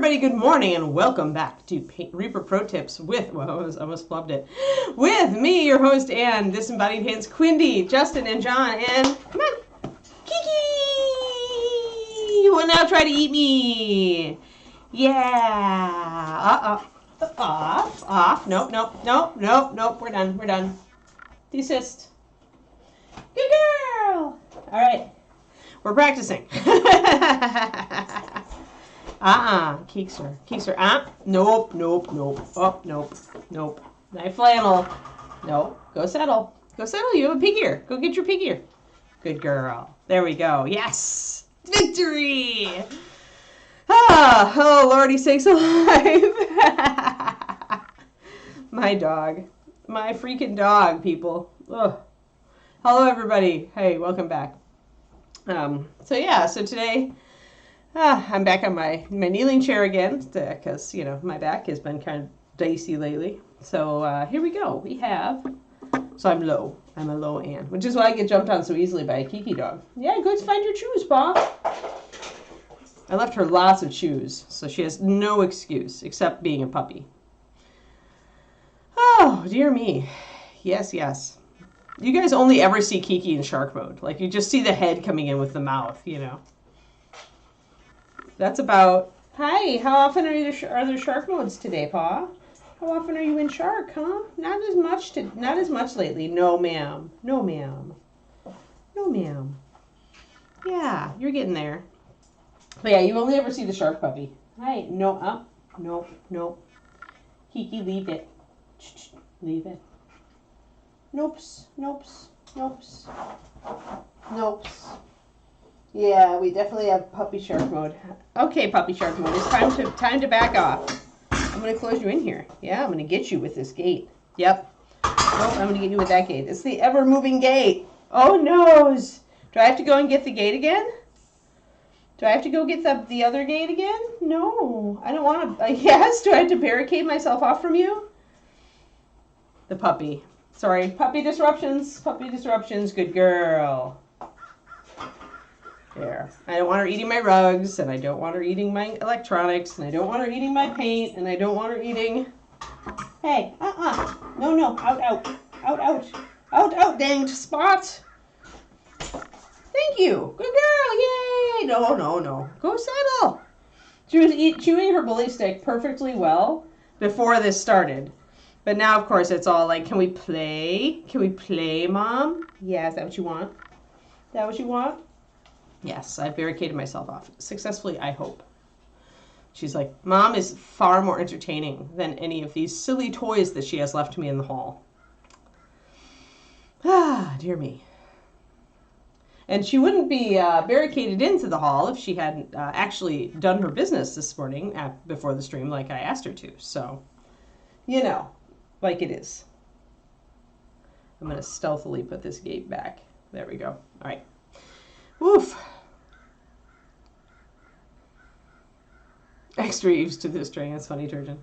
everybody, good morning and welcome back to Reaper Pro Tips with, well, I almost flubbed it, with me, your host, and disembodied hands, Quindy, Justin, and John, and come on, Kiki! You will now try to eat me! Yeah! Off, nope, we're done. Desist. Good girl! Alright, we're practicing. Keekster. Nope. Oh, nope. Nice flannel. Nope. Go settle. You have a pig ear. Go get your pig ear. Good girl. There we go. Yes. Victory. Oh, Lordy sakes alive. My dog. My freaking dog, people. Ugh. Hello, everybody. Hey, welcome back. So today... I'm back on my kneeling chair again because, my back has been kind of dicey lately. So here we go. I'm low. I'm a low Ann, which is why I get jumped on so easily by a Kiki dog. Yeah, go find your shoes, Pa. I left her lots of shoes, so she has no excuse except being a puppy. Oh, dear me. Yes. You guys only ever see Kiki in shark mode. Like, you just see the head coming in with the mouth, That's about, hi, how often are there shark modes today, Pa? How often are you in shark, huh? Not as much lately. No, ma'am. Yeah, you're getting there. But yeah, you only ever see the shark puppy. Hi, no. Kiki, leave it. Leave it. Nopes. Yeah, we definitely have puppy shark mode. Okay, puppy shark mode. It's time to back off. I'm going to close you in here. Yeah, I'm going to get you with this gate. Yep. Oh, I'm going to get you with that gate. It's the ever-moving gate. Oh, noes. Do I have to go and get the gate again? Do I have to go get the other gate again? No. I don't want to. Yes? Do I have to barricade myself off from you? The puppy. Sorry. Puppy disruptions. Good girl. There. I don't want her eating my rugs, and I don't want her eating my electronics, and I don't want her eating my paint, and I don't want her eating... Hey, No, out, danged spot. Thank you. Good girl, yay. No. Go settle. She was chewing her bully stick perfectly well before this started. But now, of course, it's all like, can we play? Mom? Yeah, is that what you want? Yes, I barricaded myself off. Successfully, I hope. She's like, Mom is far more entertaining than any of these silly toys that she has left me in the hall. Ah, dear me. And she wouldn't be barricaded into the hall if she hadn't actually done her business this morning before the stream like I asked her to. So, like it is. I'm going to stealthily put this gate back. There we go. All right. Woof. Extra used to this string. That's funny, Turgeon.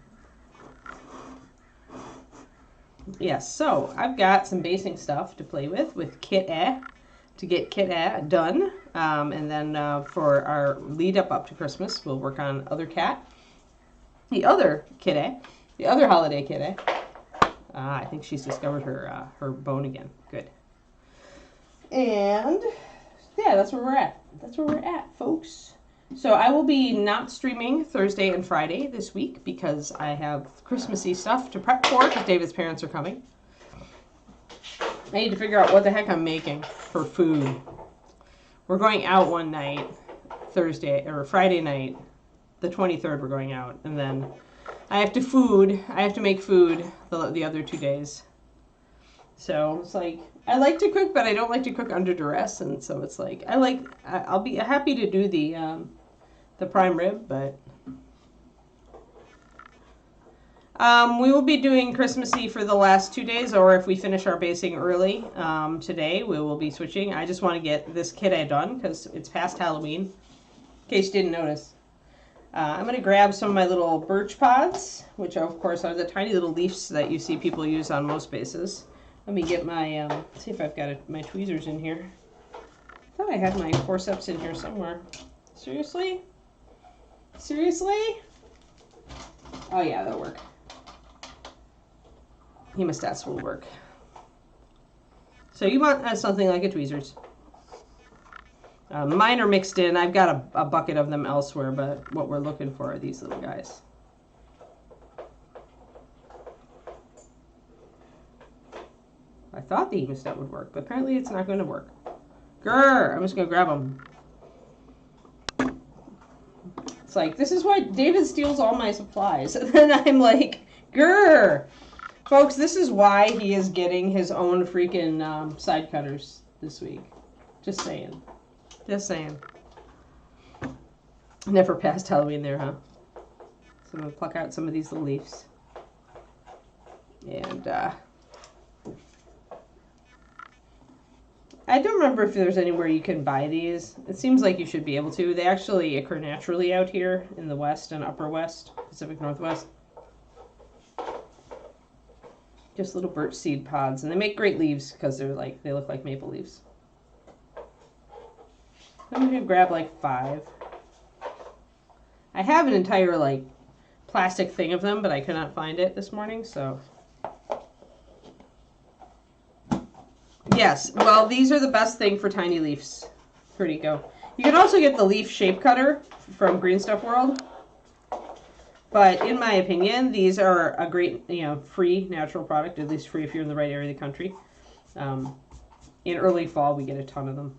Yes, so I've got some basing stuff to play with Kit-A, to get Kit-A done. And then for our lead up to Christmas, we'll work on Other Cat. The other Kit-A, the other holiday Kit-A. I think she's discovered her bone again. Good. And... yeah, that's where we're at. Folks. So I will be not streaming Thursday and Friday this week because I have Christmassy stuff to prep for because David's parents are coming. I need to figure out what the heck I'm making for food. We're going out one night, Friday night, the 23rd we're going out, and then I have to make food the other 2 days. So it's like, I like to cook, but I don't like to cook under duress, and so it's like, I'll be happy to do the prime rib, but we will be doing Christmassy for the last 2 days, or if we finish our basing early today, we will be switching. I just want to get this Kit-A done, because it's past Halloween, in case you didn't notice. I'm going to grab some of my little birch pods, which of course are the tiny little leaves that you see people use on most bases. Let me get my, see if I've got my tweezers in here. I thought I had my forceps in here somewhere. Seriously? Oh yeah, that'll work. Hemostats will work. So you want something like a tweezers. Mine are mixed in. I've got a bucket of them elsewhere, but what we're looking for are these little guys. I thought the hemostat would work, but apparently it's not going to work. Grr! I'm just going to grab them. It's like, this is why David steals all my supplies. And then I'm like, grr! Folks, this is why he is getting his own freaking side cutters this week. Just saying. Just saying. Never passed Halloween there, huh? So I'm going to pluck out some of these little leaves. And, I don't remember if there's anywhere you can buy these. It seems like you should be able to. They actually occur naturally out here in the West and Upper West, Pacific Northwest. Just little birch seed pods. And they make great leaves because they look like maple leaves. I'm going to grab like 5. I have an entire like plastic thing of them, but I could not find it this morning, so. Yes, well, these are the best thing for tiny leaves. Pretty go. You can also get the leaf shape cutter from Green Stuff World. But in my opinion, these are a great, free natural product, at least free if you're in the right area of the country. In early fall, we get a ton of them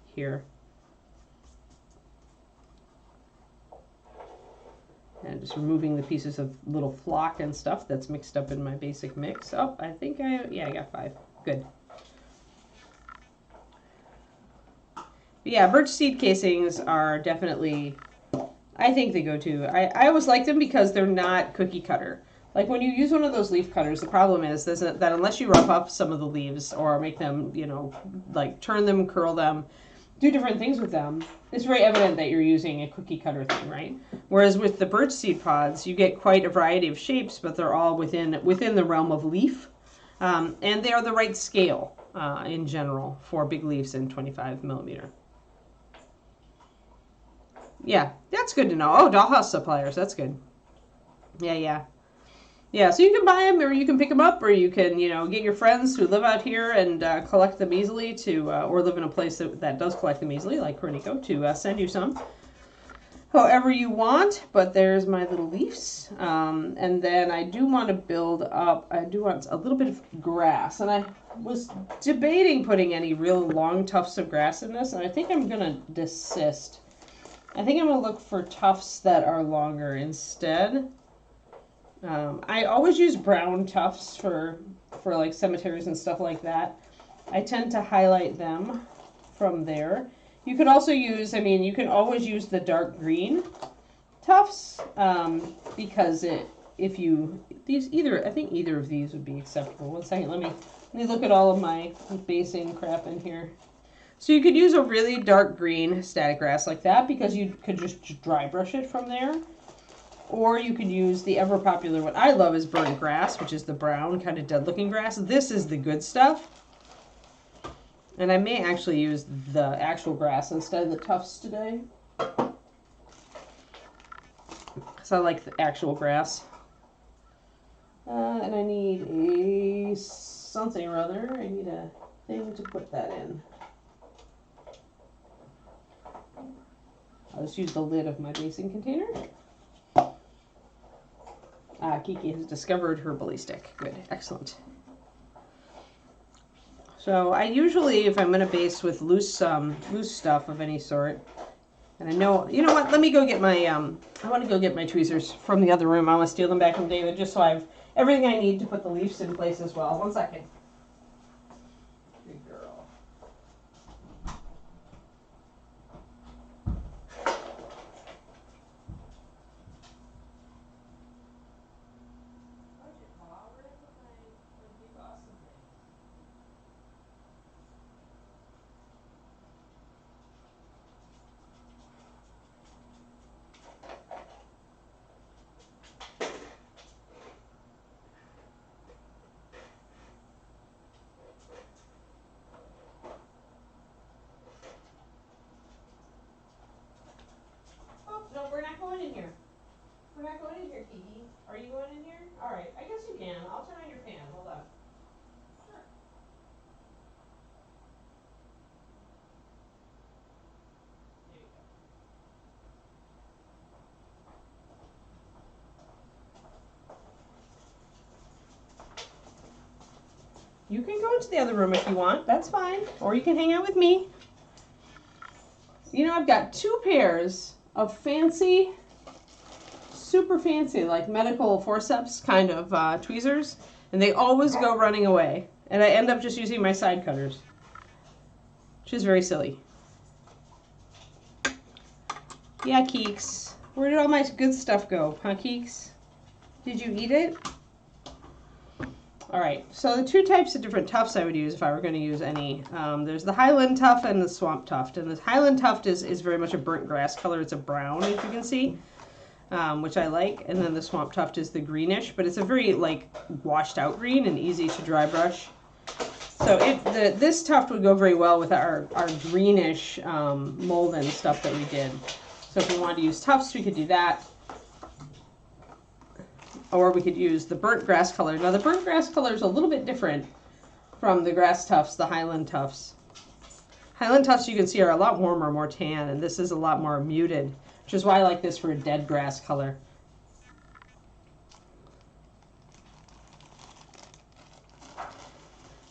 here. And just removing the pieces of little flock and stuff that's mixed up in my basic mix. Oh, I think I got 5. Good. But yeah, birch seed casings are definitely, I think they go to. I always like them because they're not cookie cutter. Like when you use one of those leaf cutters, the problem is that unless you rough up some of the leaves or make them, like turn them, curl them, do different things with them, it's very evident that you're using a cookie cutter thing, right? Whereas with the birch seed pods, you get quite a variety of shapes, but they're all within the realm of leaf. And they are the right scale in general for big leaves in 25 millimeter. Yeah, that's good to know. Oh, dollhouse suppliers, that's good. Yeah. Yeah, so you can buy them, or you can pick them up, or you can, get your friends who live out here and collect them easily or live in a place that does collect them easily, like Cornico, to send you some. However you want, but there's my little leaves. And then I do want to build up, I do want a little bit of grass. And I was debating putting any real long tufts of grass in this, and I think I'm going to desist. I think I'm going to look for tufts that are longer instead. I always use brown tufts for like cemeteries and stuff like that. I tend to highlight them from there. You could also use, you can always use the dark green tufts because I think either of these would be acceptable. One second, let me look at all of my basing crap in here. So you could use a really dark green static grass like that because you could just dry brush it from there. Or you could use the ever popular one I love is burnt grass, which is the brown kind of dead looking grass. This is the good stuff. And I may actually use the actual grass instead of the tufts today. Because I like the actual grass. And I need something or other. I need a thing to put that in. I'll just use the lid of my basing container. Kiki has discovered her bully stick. Good, excellent. So I usually, if I'm going to base with loose stuff of any sort, and I know, you know what? Let me go get my I want to go get my tweezers from the other room. I want to steal them back from David, just so I have everything I need to put the leaves in place as well. 1 second. Good girl. right. I guess you can. I'll turn on your fan. Hold on. Sure. There you go. You can go into the other room if you want. That's fine. Or you can hang out with me. You know, I've got 2 pairs of fancy, super fancy, like medical forceps kind of tweezers, and they always go running away. And I end up just using my side cutters, which is very silly. Yeah, Keeks. Where did all my good stuff go, huh, Keeks? Did you eat it? All right, so the 2 types of different tufts I would use if I were going to use any. There's the Highland tuft and the Swamp tuft. And the Highland tuft is very much a burnt grass color. It's a brown, as you can see, which I like. And then the Swamp tuft is the greenish, but it's a very, like, washed out green and easy to dry brush. So this tuft would go very well with our greenish Molden stuff that we did. So if we wanted to use tufts, we could do that. Or we could use the burnt grass color. Now the burnt grass color is a little bit different from the grass tufts, the Highland tufts. Highland tufts, you can see, are a lot warmer, more tan, and this is a lot more muted, which is why I like this for a dead grass color.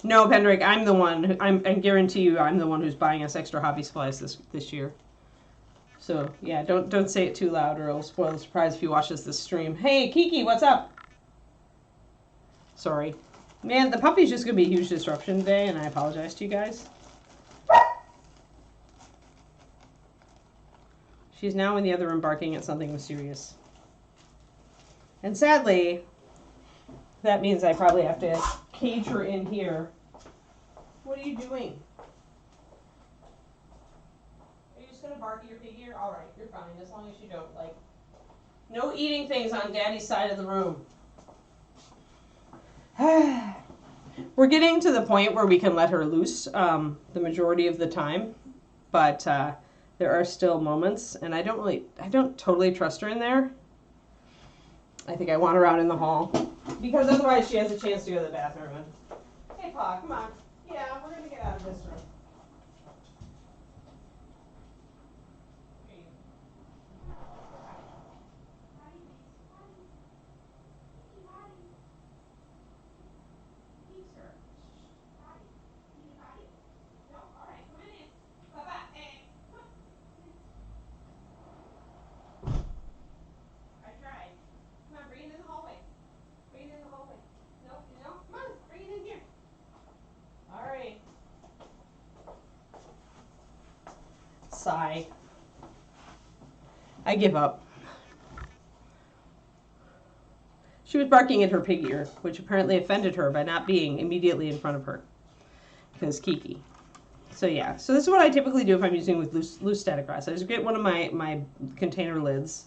No, Pendrick, I'm the one. I guarantee you, I'm the one who's buying us extra hobby supplies this year. So yeah, don't say it too loud, or it'll spoil the surprise if you watch this stream. Hey, Kiki, what's up? Sorry, man, the puppy's just gonna be a huge disruption today, and I apologize to you guys. She's now in the other room barking at something mysterious, and sadly, that means I probably have to cage her in here. What are you doing? Gonna bark at your pig ear? All right, you're fine, as long as you don't, like, no eating things on Daddy's side of the room. We're getting to the point where we can let her loose the majority of the time, but there are still moments, and I don't totally trust her in there. I think I want her out in the hall, because otherwise she has a chance to go to the bathroom. And, hey, Pa, come on. Yeah, we're gonna get out of this room. Sigh. I give up. She was barking at her pig ear, which apparently offended her by not being immediately in front of her, because Kiki. So yeah, so this is what I typically do if I'm using with loose static grass. I just get one of my container lids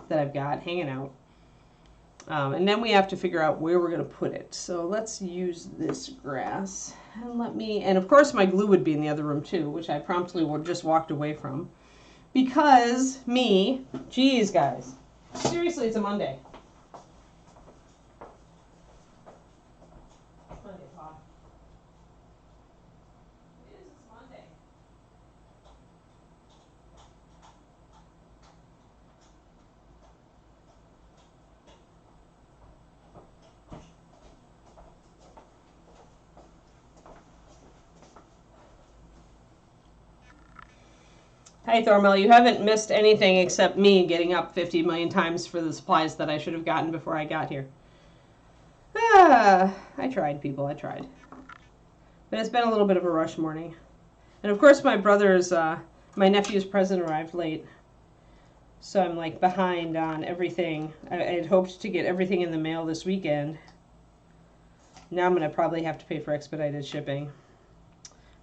that I've got hanging out. And then we have to figure out where we're going to put it. So let's use this grass. And of course my glue would be in the other room too, which I promptly just walked away from. Because geez guys, seriously, it's a Monday. Monday, Pa. It's Monday. Hi, Thormel. You haven't missed anything except me getting up 50 million times for the supplies that I should have gotten before I got here. I tried, people. I tried. But it's been a little bit of a rush morning. And of course, my nephew's present arrived late. So I'm like behind on everything. I had hoped to get everything in the mail this weekend. Now I'm going to probably have to pay for expedited shipping,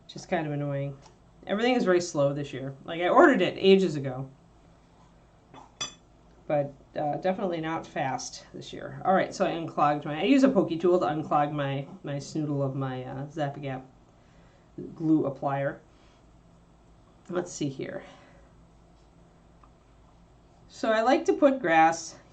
which is kind of annoying. Everything is very slow this year. Like, I ordered it ages ago, but definitely not fast this year. All right, so I use a pokey tool to unclog my snoodle of my Zap-A-Gap glue applier. Let's see here. So I like to put grass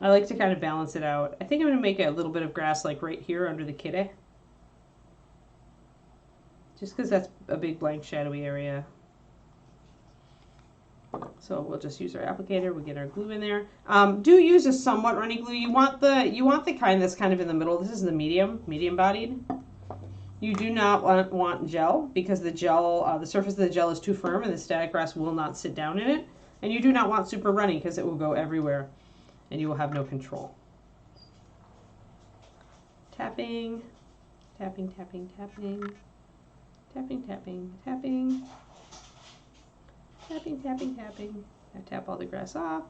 I like to kind of balance it out. I think I'm going to make a little bit of grass like right here under the kitty. Just because that's a big blank shadowy area. So we'll just use our applicator. We get our glue in there. Do use a somewhat runny glue. You want the kind that's kind of in the middle. This is the medium bodied. You do not want gel because the surface of the gel is too firm and the static grass will not sit down in it. And you do not want super runny because it will go everywhere and you will have no control. Tapping, tapping, tapping, tapping, tapping, tapping, tapping. Tapping, tapping, tapping. I tap all the grass off.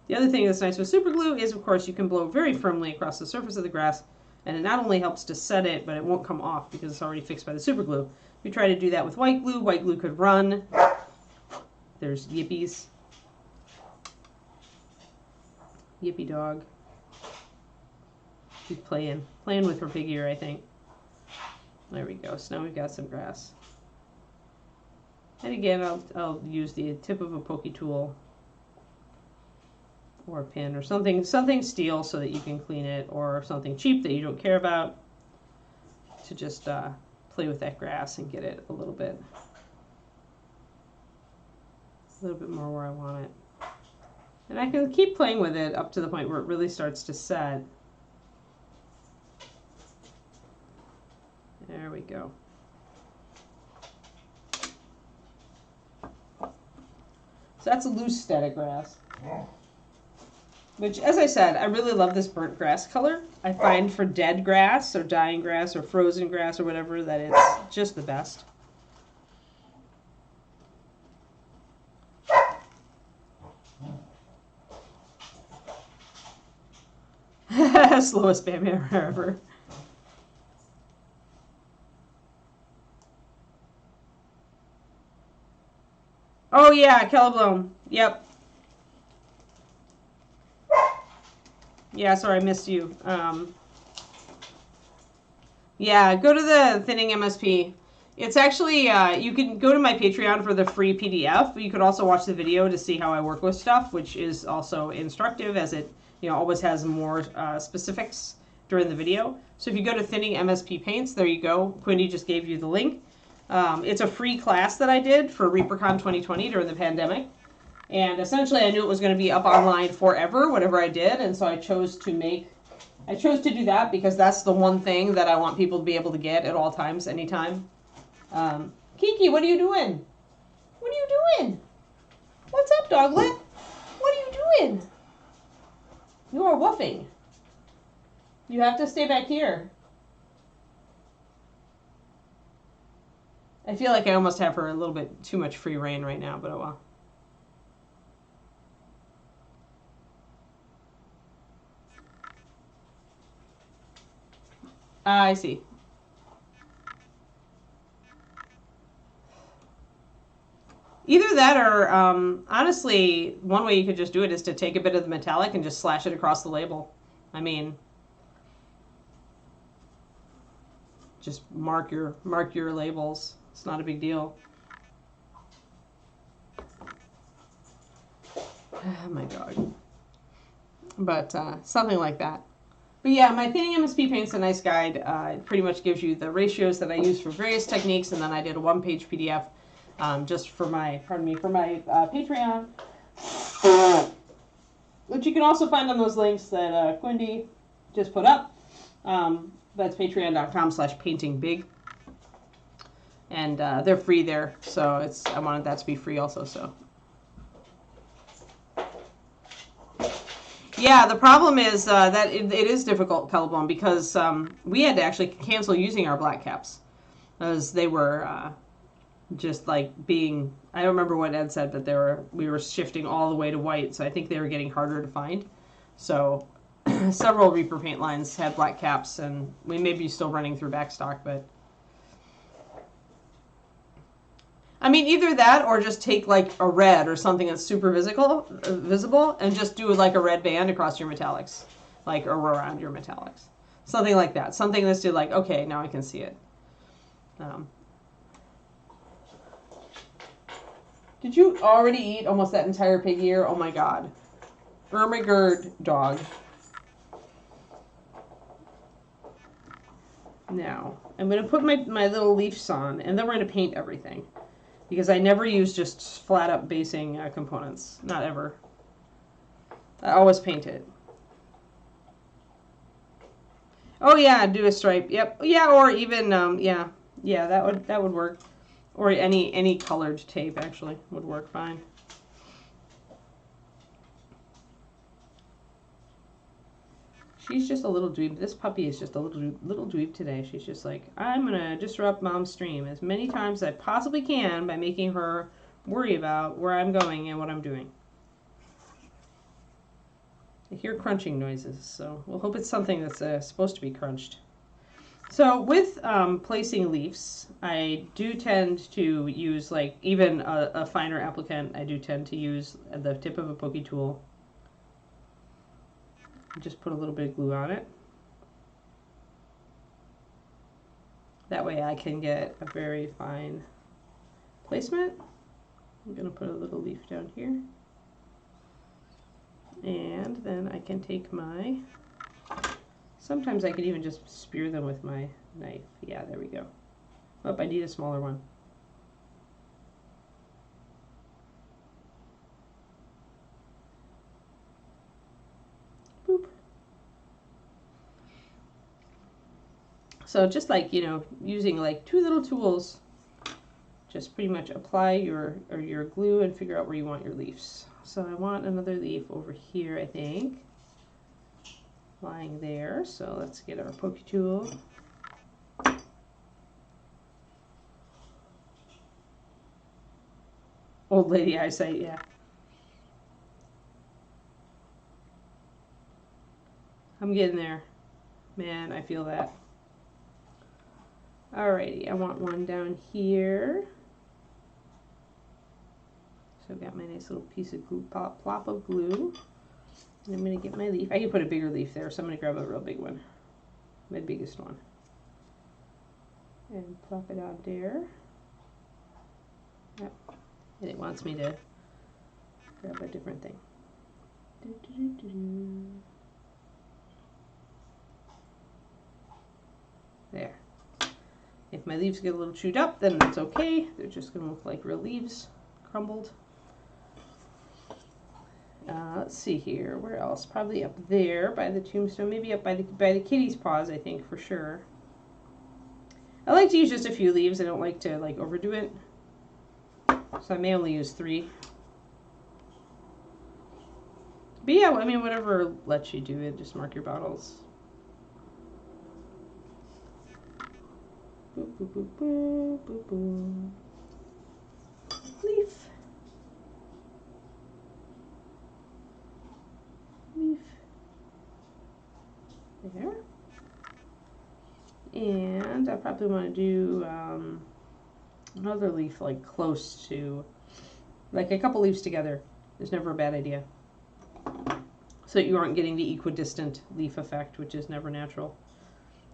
The other thing that's nice with super glue is, of course, you can blow very firmly across the surface of the grass, and it not only helps to set it, but it won't come off because it's already fixed by the super glue. If you try to do that with white glue could run. There's Yippie's. Yippie dog. She's playing with her pig ear, I think. There we go. So now we've got some grass. And again, I'll use the tip of a pokey tool or a pin or something steel so that you can clean it, or something cheap that you don't care about, to just play with that grass and get it a little bit more where I want it. And I can keep playing with it up to the point where it really starts to set. There we go. So that's a loose static grass. Which, as I said, I really love this burnt grass color. I find for dead grass or dying grass or frozen grass or whatever that it's just the best. Slowest spam hammer ever. Oh yeah, Celeblome. Yep. Yeah, sorry, I missed you. Yeah, go to the Thinning MSP. It's actually, you can go to my Patreon for the free PDF, but you could also watch the video to see how I work with stuff, which is also instructive, as it always has more specifics during the video. So if you go to Thinning MSP Paints, there you go. Quindy just gave you the link. It's a free class that I did for ReaperCon 2020 during the pandemic. And essentially I knew it was going to be up online forever, whatever I did. And so I chose to do that because that's the one thing that I want people to be able to get at all times, anytime. Kiki, what are you doing? What are you doing? What's up, doglet? What are you doing? You are woofing. You have to stay back here. I feel like I almost have her a little bit too much free reign right now, but oh well. I see. Either that or, honestly, one way you could just do it is to take a bit of the metallic and just slash it across the label. I mean, just mark your labels. It's not a big deal. Oh, my dog. But something like that. But yeah, my Thinning MSP Paint's a nice guide. It pretty much gives you the ratios that I use for various techniques, and then I did a one-page PDF just for my, Patreon, which you can also find on those links that Quindy just put up. That's patreon.com/paintingbig. And they're free there, so I wanted that to be free also, so. Yeah, the problem is that it is difficult, Celeblome, because we had to actually cancel using our black caps, as they were just like being, I don't remember what Ed said, but we were shifting all the way to white, so I think they were getting harder to find. So several Reaper paint lines had black caps, and we may be still running through backstock, but I mean, either that or just take like a red or something that's super visible and just do like a red band across your metallics, like, or around your metallics. Something like that. Something that's to like, okay, now I can see it. Did you already eat almost that entire pig ear? Oh my god. Ermagerd dog. Now, I'm going to put my little leaves on, and then we're going to paint everything. Because I never use just flat up basing components. Not ever. I always paint it. Oh yeah, do a stripe. Yep. Yeah, or even yeah, that would work. Or any colored tape actually would work fine. She's just a little dweeb. This puppy is just a little dweeb today. She's just like, I'm gonna disrupt Mom's stream as many times as I possibly can by making her worry about where I'm going and what I'm doing. I hear crunching noises, so we'll hope it's something that's supposed to be crunched. So with placing leaves, I do tend to use, like, even a finer applicant, I do tend to use the tip of a pokey tool. Just put a little bit of glue on it. That way I can get a very fine placement. I'm going to put a little leaf down here. And then I can take my, sometimes I can even just spear them with my knife. Yeah, there we go. Oh, I need a smaller one. Boop. So just like, you know, using like two little tools, just pretty much apply your glue and figure out where you want your leaves. So I want another leaf over here, I think, lying there. So let's get our pokey tool. Old lady eyesight, yeah. I'm getting there. Man, I feel that. Alrighty, I want one down here. So I've got my nice little piece of glue, plop of glue. And I'm going to get my leaf. I can put a bigger leaf there, so I'm going to grab a real big one. My biggest one. And plop it on there. Yep. And it wants me to grab a different thing. There. If my leaves get a little chewed up, then that's okay. They're just going to look like real leaves, crumbled. Let's see here. Where else? Probably up there by the tombstone. Maybe up by the kitty's paws, I think, for sure. I like to use just a few leaves. I don't like to like overdo it. So I may only use 3. But yeah, I mean, whatever lets you do it. Just mark your bottles. Boop, boop, boop, boop, boop, boop. Leaf. Leaf. There. And I probably want to do another leaf like close to, like a couple leaves together is never a bad idea. So you aren't getting the equidistant leaf effect, which is never natural.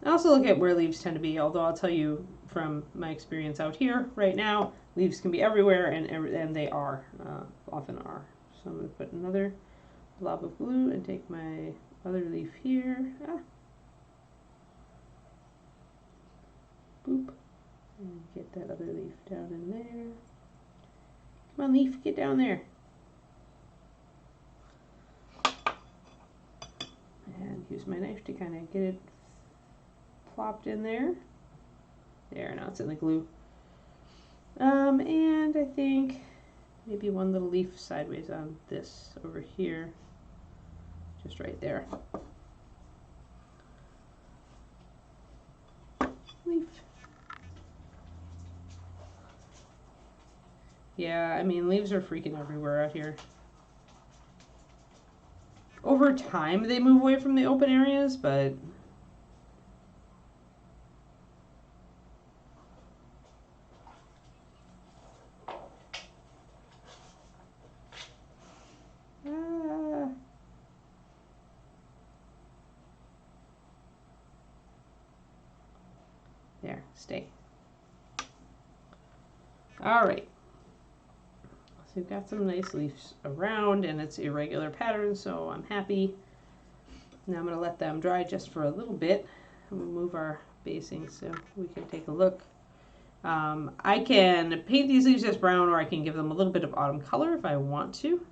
I also look at where leaves tend to be, although I'll tell you from my experience out here right now, leaves can be everywhere, and they are, often are. So I'm going to put another blob of glue and take my other leaf here. Boop. And get that other leaf down in there. Come on, leaf, get down there. And use my knife to kind of get it plopped in there. There, now it's in the glue. And I think maybe one little leaf sideways on this over here. Just right there. Leaf. Yeah, I mean, leaves are freaking everywhere out here. Over time, they move away from the open areas, but there, stay. All right. So we've got some nice leaves around, and it's irregular pattern, so I'm happy. Now I'm going to let them dry just for a little bit. I'm going to move our basing so we can take a look. I can paint these leaves as brown, or I can give them a little bit of autumn color if I want to.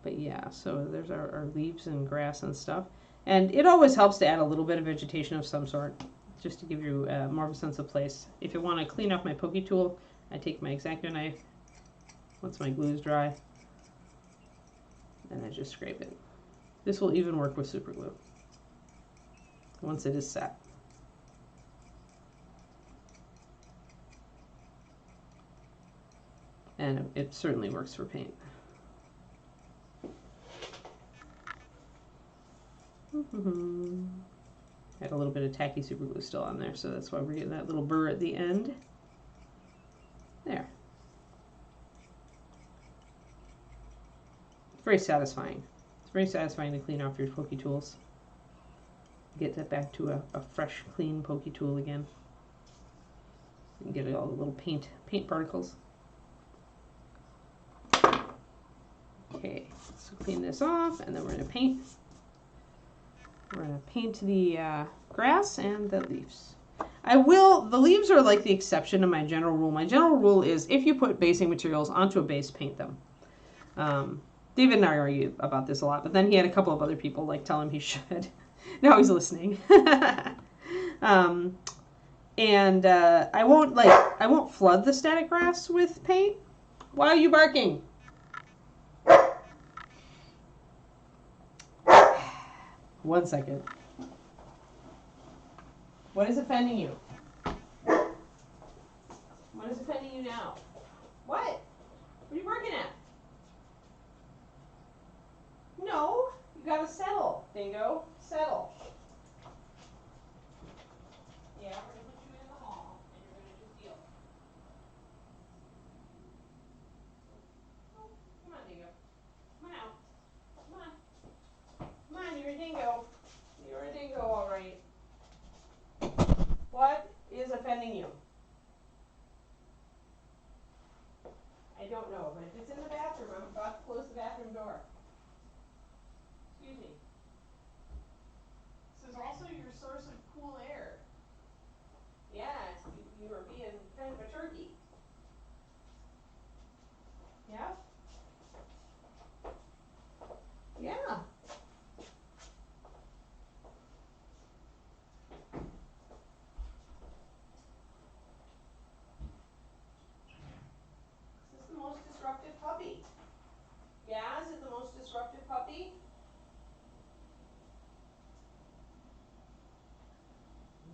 But yeah, so there's our leaves and grass and stuff. And it always helps to add a little bit of vegetation of some sort, just to give you more of a sense of place. If you want to clean off my pokey tool, I take my X-Acto knife, once my glue is dry, and I just scrape it. This will even work with super glue once it is set. And it certainly works for paint. Had a little bit of tacky super glue still on there, so that's why we're getting that little burr at the end. There. It's very satisfying. It's very satisfying to clean off your pokey tools. Get that back to a fresh, clean pokey tool again. And get all the little paint particles. Okay, so clean this off, and then we're going to paint. We're going to paint the grass and the leaves. The leaves are like the exception to my general rule. My general rule is if you put basing materials onto a base, paint them. David and I argue about this a lot, but then he had a couple of other people like tell him he should. Now he's listening. I won't flood the static grass with paint. Why are you barking? One second. What is offending you? What is offending you now? What? What are you barking at? No, you gotta settle, Dingo. Settle. Yeah, we're gonna put you in the hall, and you're gonna just deal. Oh, come on, Dingo. Come on out. Come on. Come on, you're a dingo. You're a dingo, all right. What is offending you? I don't know, but if it's in the bathroom, I'm about to close the bathroom door. Excuse me. This is also your source of cool air. Yeah, you are being kind of a turkey. Yeah? Yeah. Is this the most disruptive puppy? Yeah, is it the most disruptive puppy?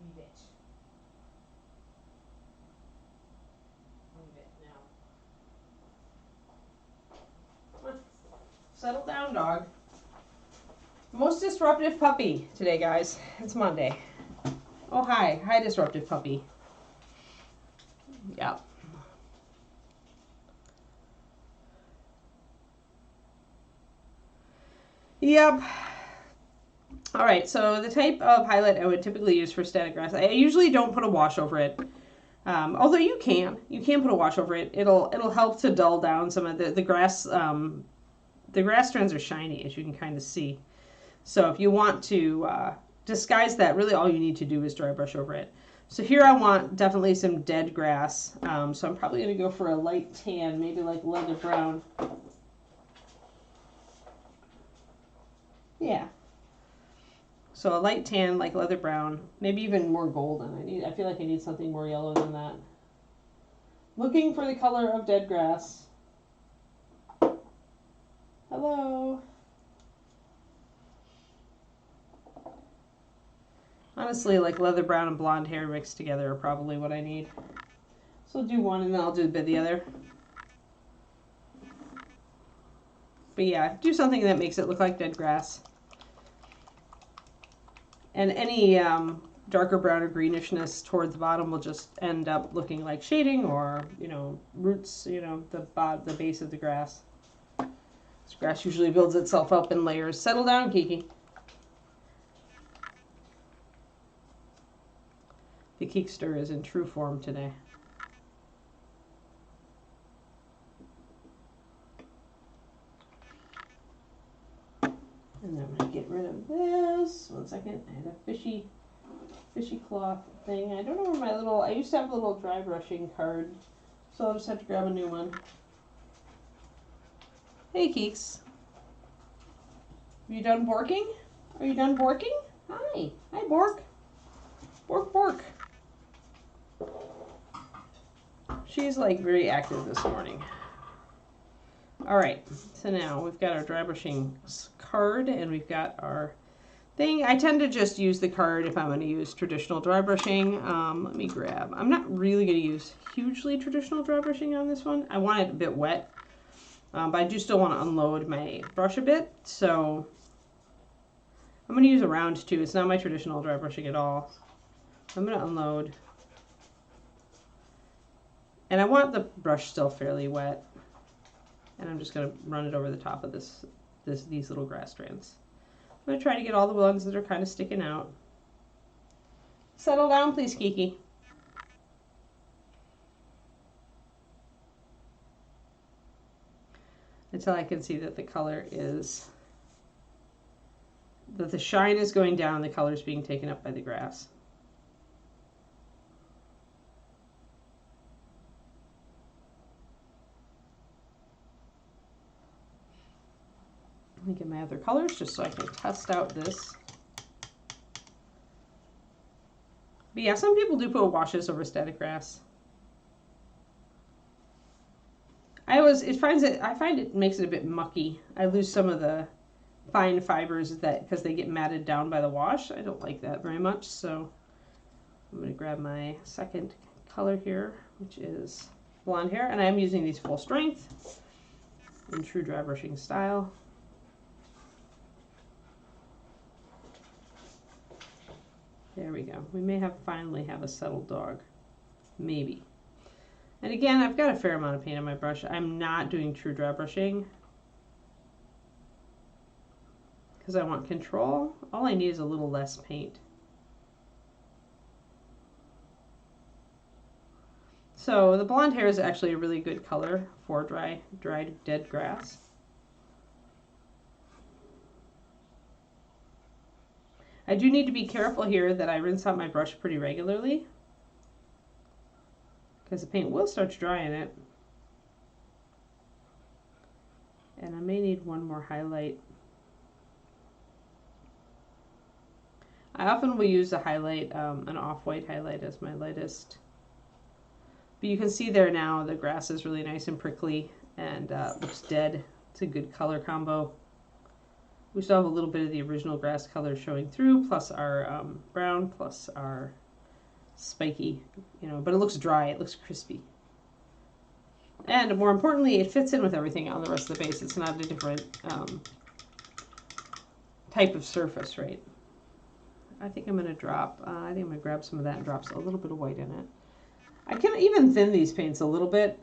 Leave it. Leave it now. Come on. Settle down, dog. Most disruptive puppy today, guys. It's Monday. Oh, hi. Hi, disruptive puppy. Yeah. Yep. All right, so the type of highlight I would typically use for static grass, I usually don't put a wash over it. Although you can put a wash over it. It'll help to dull down some of the grass. The grass strands are shiny, as you can kind of see. So if you want to disguise that, really all you need to do is dry brush over it. So here I want definitely some dead grass. So I'm probably going to go for a light tan, maybe like leather brown. Yeah. So a light tan, like leather brown, maybe even more golden. I feel like I need something more yellow than that. Looking for the color of dead grass. Hello. Honestly, like leather brown and blonde hair mixed together are probably what I need. So I'll do one and then I'll do the other. But yeah, do something that makes it look like dead grass. And any darker brown or greenish towards the bottom will just end up looking like shading or, roots, the base of the grass. This grass usually builds itself up in layers. Settle down, Kiki. The Keekster is in true form today. And then I'm going to get rid of this. 1 second. I had a fishy cloth thing. I don't know where my little, I used to have a little dry brushing card, so I'll just have to grab a new one. Hey, Keeks. Are you done borking? Are you done borking? Hi. Hi, Bork. Bork, Bork. She's like very active this morning. All right, so now we've got our dry brushing card and we've got our thing. I tend to just use the card if I'm going to use traditional dry brushing. Let me grab. I'm not really going to use hugely traditional dry brushing on this one. I want it a bit wet, but I do still want to unload my brush a bit. So I'm going to use a round 2. It's not my traditional dry brushing at all. I'm going to unload. And I want the brush still fairly wet. And I'm just going to run it over the top of these little grass strands. I'm going to try to get all the ones that are kind of sticking out. Settle down, please, Kiki. Until I can see that the color is, that the shine is going down, the color is being taken up by the grass. Let me get my other colors just so I can test out this. But yeah, some people do put washes over static grass. I find it makes it a bit mucky. I lose some of the fine fibers because they get matted down by the wash. I don't like that very much, so I'm going to grab my second color here, which is blonde hair, and I am using these full strength in true dry brushing style. There we go. We may finally have a settled dog. Maybe. And again, I've got a fair amount of paint on my brush. I'm not doing true dry brushing because I want control. All I need is a little less paint. So the blonde hair is actually a really good color for dried dead grass. I do need to be careful here that I rinse out my brush pretty regularly because the paint will start to dry in it. And I may need one more highlight. I often will use a highlight, an off-white highlight as my lightest. But you can see there now the grass is really nice and prickly and looks dead. It's a good color combo. We still have a little bit of the original grass color showing through, plus our brown, plus our spiky, but it looks dry, it looks crispy. And more importantly, it fits in with everything on the rest of the base. It's not a different type of surface, right? I think I'm going to drop, I think I'm going to grab some of that and drop a little bit of white in it. I can even thin these paints a little bit.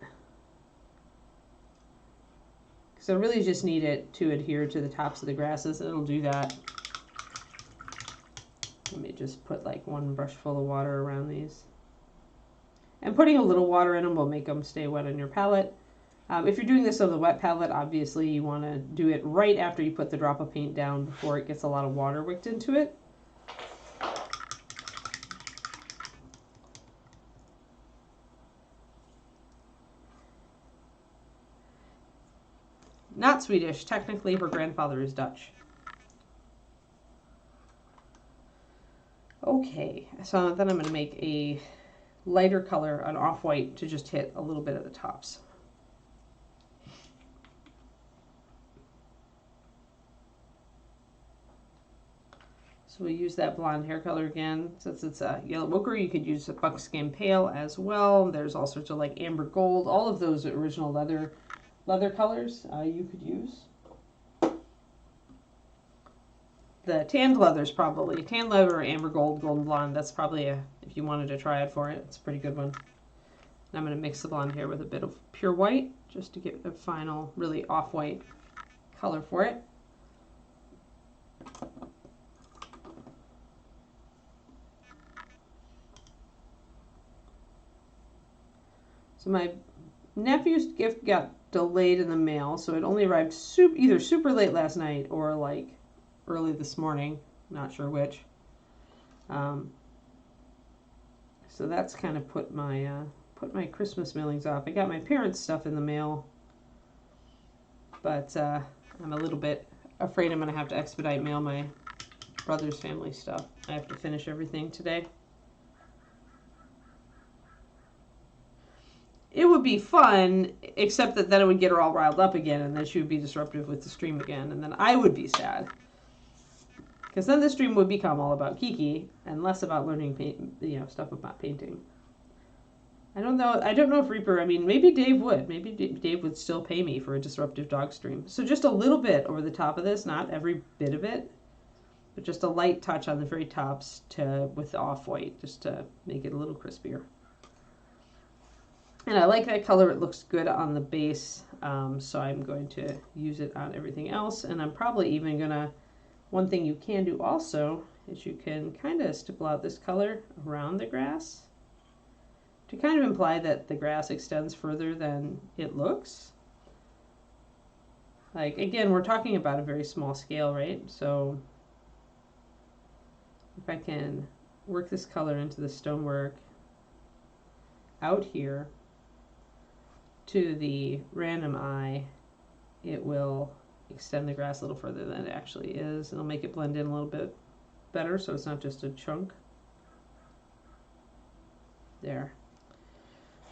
So I really just need it to adhere to the tops of the grasses, and it'll do that. Let me just put like one brush full of water around these. And putting a little water in them will make them stay wet on your palette. If you're doing this on the wet palette, obviously you want to do it right after you put the drop of paint down before it gets a lot of water wicked into it. Not Swedish. Technically, her grandfather is Dutch. Okay, so then I'm going to make a lighter color, an off-white, to just hit a little bit of the tops. So we use that blonde hair color again. Since it's a yellow ochre, you could use a buckskin pale as well. There's all sorts of like amber gold. All of those original leather colors you could use. The tanned leather's probably, tanned leather or amber gold, golden blonde, that's probably if you wanted to try it for it, it's a pretty good one. And I'm going to mix the blonde hair with a bit of pure white just to get a final really off-white color for it. So my nephew's gift got delayed in the mail, so it only arrived either super late last night or like early this morning. Not sure which. So that's kind of put my Christmas mailings off. I got my parents' stuff in the mail, but I'm a little bit afraid I'm going to have to expedite mail my brother's family stuff. I have to finish everything today. It would be fun, except that then it would get her all riled up again, and then she would be disruptive with the stream again, and then I would be sad. Because then the stream would become all about Kiki and less about learning stuff about painting. I don't know if Reaper, I mean, maybe Dave would. Maybe Dave would still pay me for a disruptive dog stream. So just a little bit over the top of this, not every bit of it, but just a light touch on the very tops with the off-white, just to make it a little crispier. And I like that color. It looks good on the base, so I'm going to use it on everything else. And I'm probably even going to, one thing you can do also is you can kind of stipple out this color around the grass to kind of imply that the grass extends further than it looks. Like, again, we're talking about a very small scale, right? So if I can work this color into the stonework out here to the random eye, it will extend the grass a little further than it actually is. It'll make it blend in a little bit better so it's not just a chunk. There.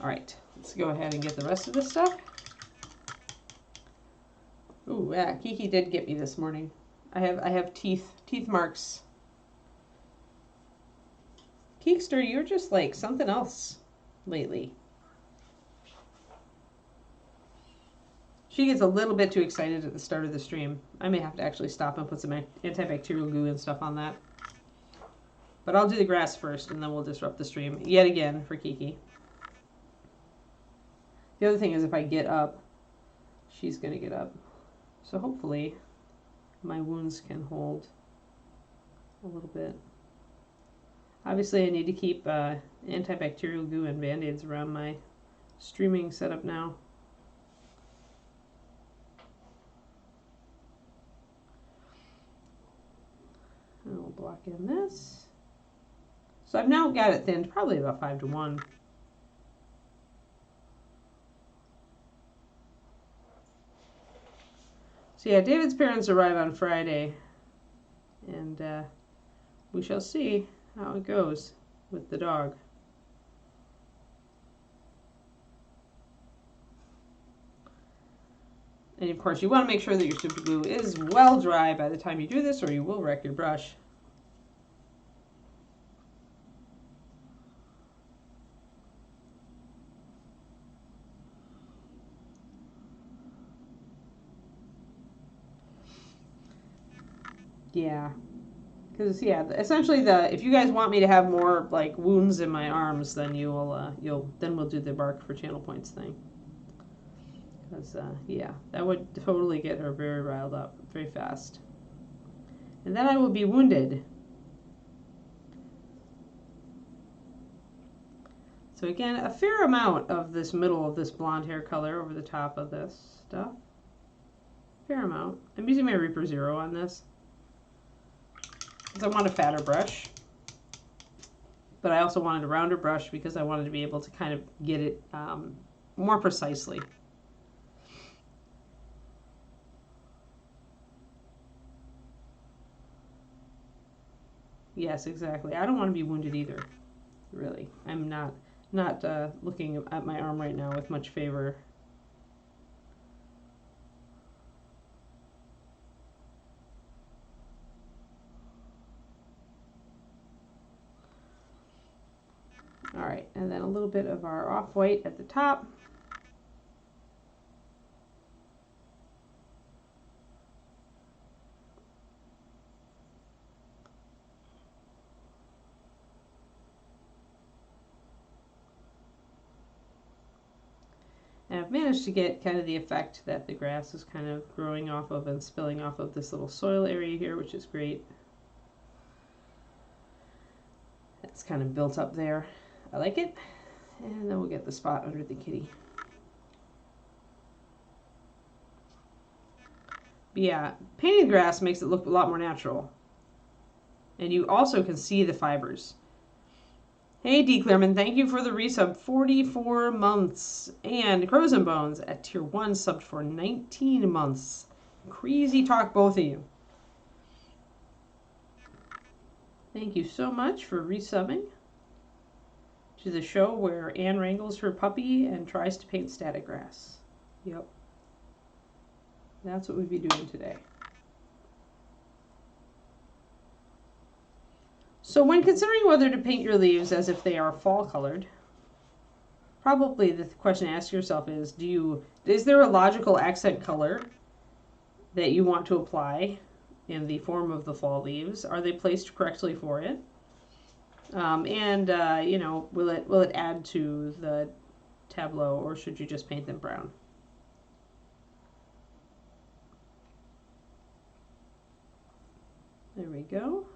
All right, let's go ahead and get the rest of this stuff. Ooh, yeah, Kiki did get me this morning. I have teeth marks. Keekster, you're just like something else lately. She gets a little bit too excited at the start of the stream. I may have to actually stop and put some antibacterial goo and stuff on that. But I'll do the grass first, and then we'll disrupt the stream yet again for Kiki. The other thing is if I get up, she's going to get up. So hopefully my wounds can hold a little bit. Obviously I need to keep antibacterial goo and band-aids around my streaming setup now. And we'll block in this. So I've now got it thinned probably about 5 to 1. So yeah, David's parents arrive on Friday, and we shall see how it goes with the dog. And of course, you want to make sure that your super glue is well dry by the time you do this, or you will wreck your brush. Yeah, because yeah, essentially if you guys want me to have more like wounds in my arms, then then we'll do the bark for channel points thing. Because yeah, that would totally get her very riled up very fast, and then I will be wounded. So again, a fair amount of this middle of this blonde hair color over the top of this stuff. Fair amount. I'm using my Reaper Zero on this. I want a fatter brush, but I also wanted a rounder brush because I wanted to be able to kind of get it more precisely. Yes, exactly. I don't want to be wounded either, really. I'm not looking at my arm right now with much favor. All right, and then a little bit of our off-white at the top. And I've managed to get kind of the effect that the grass is kind of growing off of and spilling off of this little soil area here, which is great. It's kind of built up there. I like it. And then we'll get the spot under the kitty. But yeah, painting the grass makes it look a lot more natural. And you also can see the fibers. Hey, D. Clearman, thank you for the resub. 44 months. And Crows and Bones at tier 1 subbed for 19 months. Crazy talk, both of you. Thank you so much for resubbing to the show where Anne wrangles her puppy and tries to paint static grass. Yep. That's what we'd be doing today. So when considering whether to paint your leaves as if they are fall colored, probably the question to ask yourself is, is there a logical accent color that you want to apply in the form of the fall leaves? Are they placed correctly for it? You know, will it add to the tableau, or should you just paint them brown? There we go.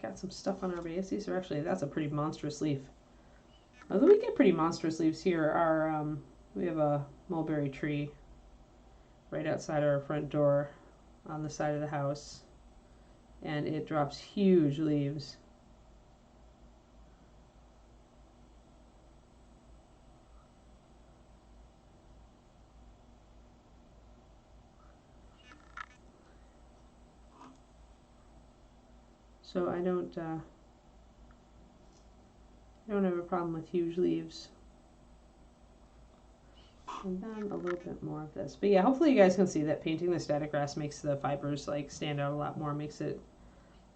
Got some stuff on our base. These are actually, that's a pretty monstrous leaf. Although we get pretty monstrous leaves here. We have a mulberry tree right outside our front door on the side of the house, and it drops huge leaves. So I don't have a problem with huge leaves. And then a little bit more of this. But yeah, hopefully you guys can see that painting the static grass makes the fibers like stand out a lot more, makes it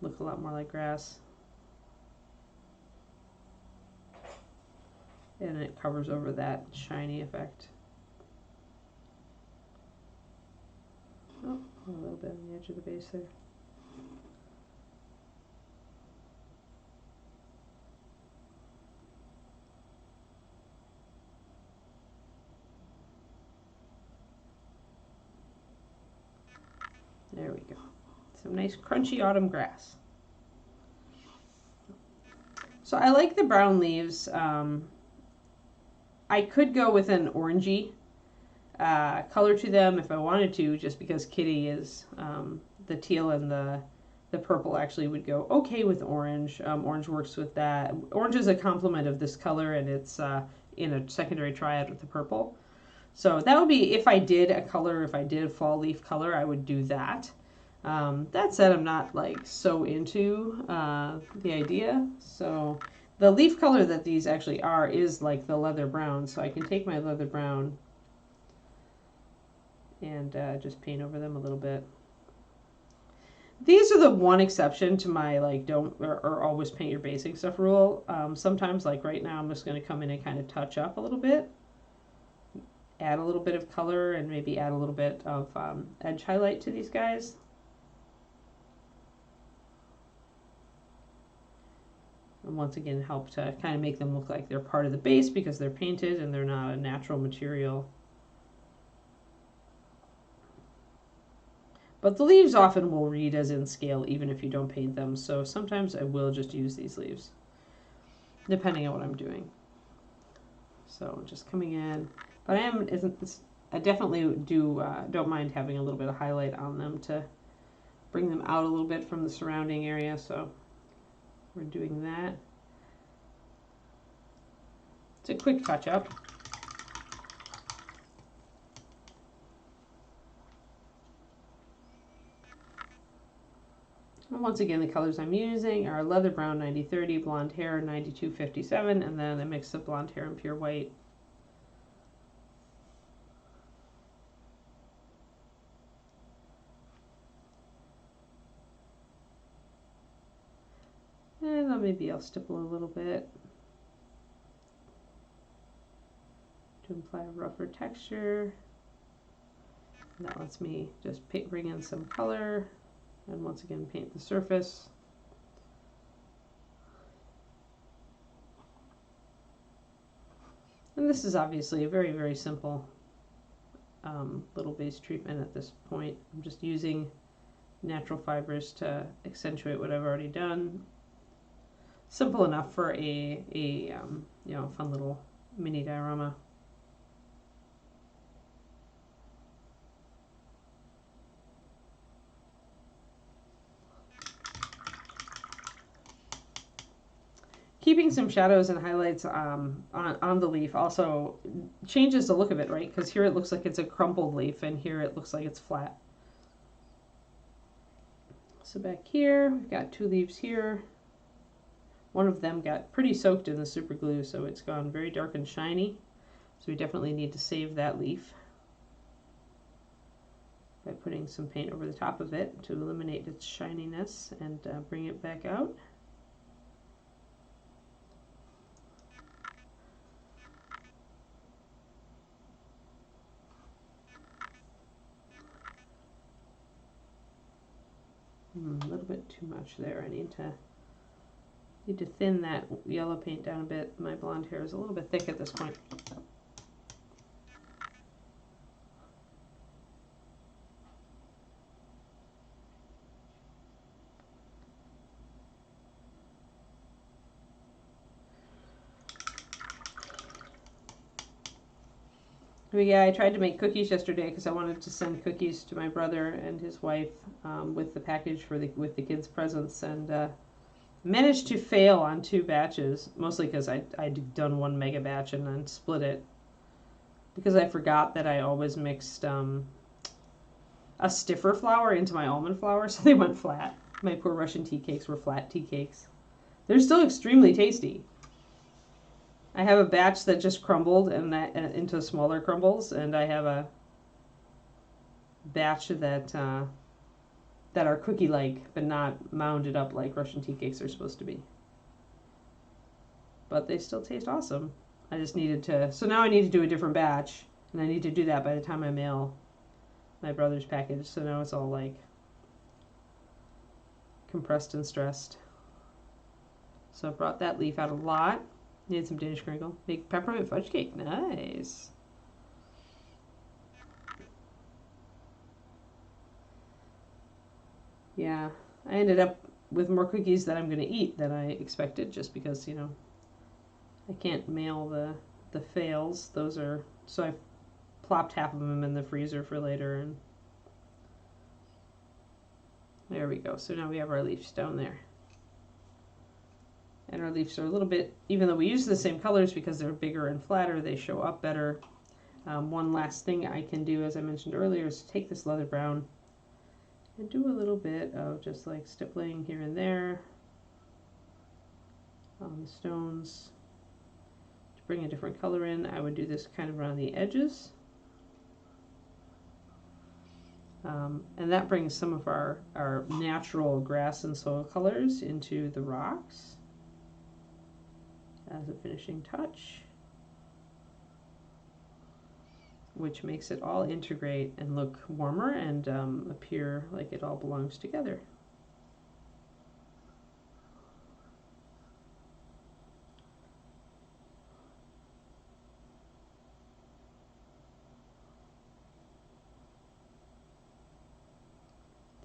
look a lot more like grass. And it covers over that shiny effect. Oh, a little bit on the edge of the base there. There we go. Some nice crunchy autumn grass. So I like the brown leaves. I could go with an orangey color to them if I wanted to, just because Kitty is the teal and the purple actually would go okay with orange. Orange works with that. Orange is a complement of this color, and it's in a secondary triad with the purple. So that would be, if I did a color, if I did a fall leaf color, I would do that. That said, I'm not like so into the idea. So the leaf color that these actually are is like the leather brown. So I can take my leather brown and just paint over them a little bit. These are the one exception to my like don't or always paint your basic stuff rule. Sometimes, like right now, I'm just going to come in and kind of touch up a little bit. Add a little bit of color and maybe add a little bit of edge highlight to these guys. And once again, help to kind of make them look like they're part of the base because they're painted and they're not a natural material. But the leaves often will read as in scale even if you don't paint them, so sometimes I will just use these leaves, depending on what I'm doing. So just coming in, but I definitely don't mind having a little bit of highlight on them to bring them out a little bit from the surrounding area, so we're doing that. It's a quick touch up. And once again, the colors I'm using are leather brown 9030, blonde hair 9257, and then a mix of blonde hair and pure white. And then maybe I'll stipple a little bit to imply a rougher texture. And that lets me just bring in some color and once again paint the surface. And this is obviously a very, very simple little base treatment at this point. I'm just using natural fibers to accentuate what I've already done. Simple enough for a you know, fun little mini diorama. Keeping some shadows and highlights on the leaf also changes the look of it, right? Because here it looks like it's a crumpled leaf, and here it looks like it's flat. So back here, we've got 2 leaves here. One of them got pretty soaked in the super glue, so it's gone very dark and shiny. So we definitely need to save that leaf by putting some paint over the top of it to eliminate its shininess and bring it back out. A little bit too much there. I need to thin that yellow paint down a bit. My blonde hair is a little bit thick at this point. But yeah, I tried to make cookies yesterday because I wanted to send cookies to my brother and his wife with the package for with the kids' presents, and managed to fail on 2 batches, mostly because I'd done 1 mega batch and then split it because I forgot that I always mixed a stiffer flour into my almond flour, so they went flat. My poor Russian tea cakes were flat tea cakes. They're still extremely tasty. I have a batch that just crumbled and that into smaller crumbles, and I have a batch that that are cookie-like, but not mounded up like Russian tea cakes are supposed to be. But they still taste awesome. I just needed to, so now I need to do a different batch, and I need to do that by the time I mail my brother's package, so now it's all like compressed and stressed. So I brought that leaf out a lot. Need some Danish crinkle. Make peppermint fudge cake. Nice. Yeah, I ended up with more cookies that I'm going to eat than I expected, just because, you know, I can't mail the fails. Those are, so I plopped half of them in the freezer for later, and there we go. So now we have our leaves down there. And our leaves are a little bit, even though we use the same colors because they're bigger and flatter, they show up better. One last thing I can do, as I mentioned earlier, is take this leather brown and do a little bit of just like stippling here and there on the stones to bring a different color in. I would do this kind of around the edges. And that brings some of our natural grass and soil colors into the rocks as a finishing touch, which makes it all integrate and look warmer and appear like it all belongs together.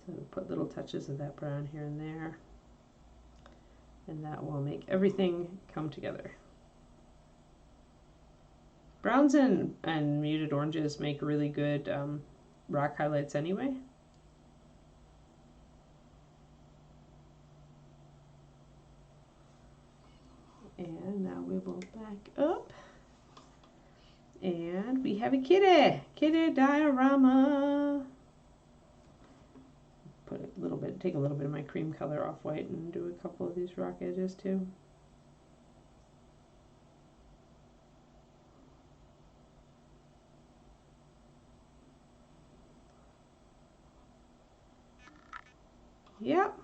So put little touches of that brown here and there, and that will make everything come together. Browns and muted oranges make really good rock highlights anyway. And now we will back up. And we have a kitty diorama. Put a little bit, take a little bit of my cream color off white and do a couple of these rock edges too. Yep.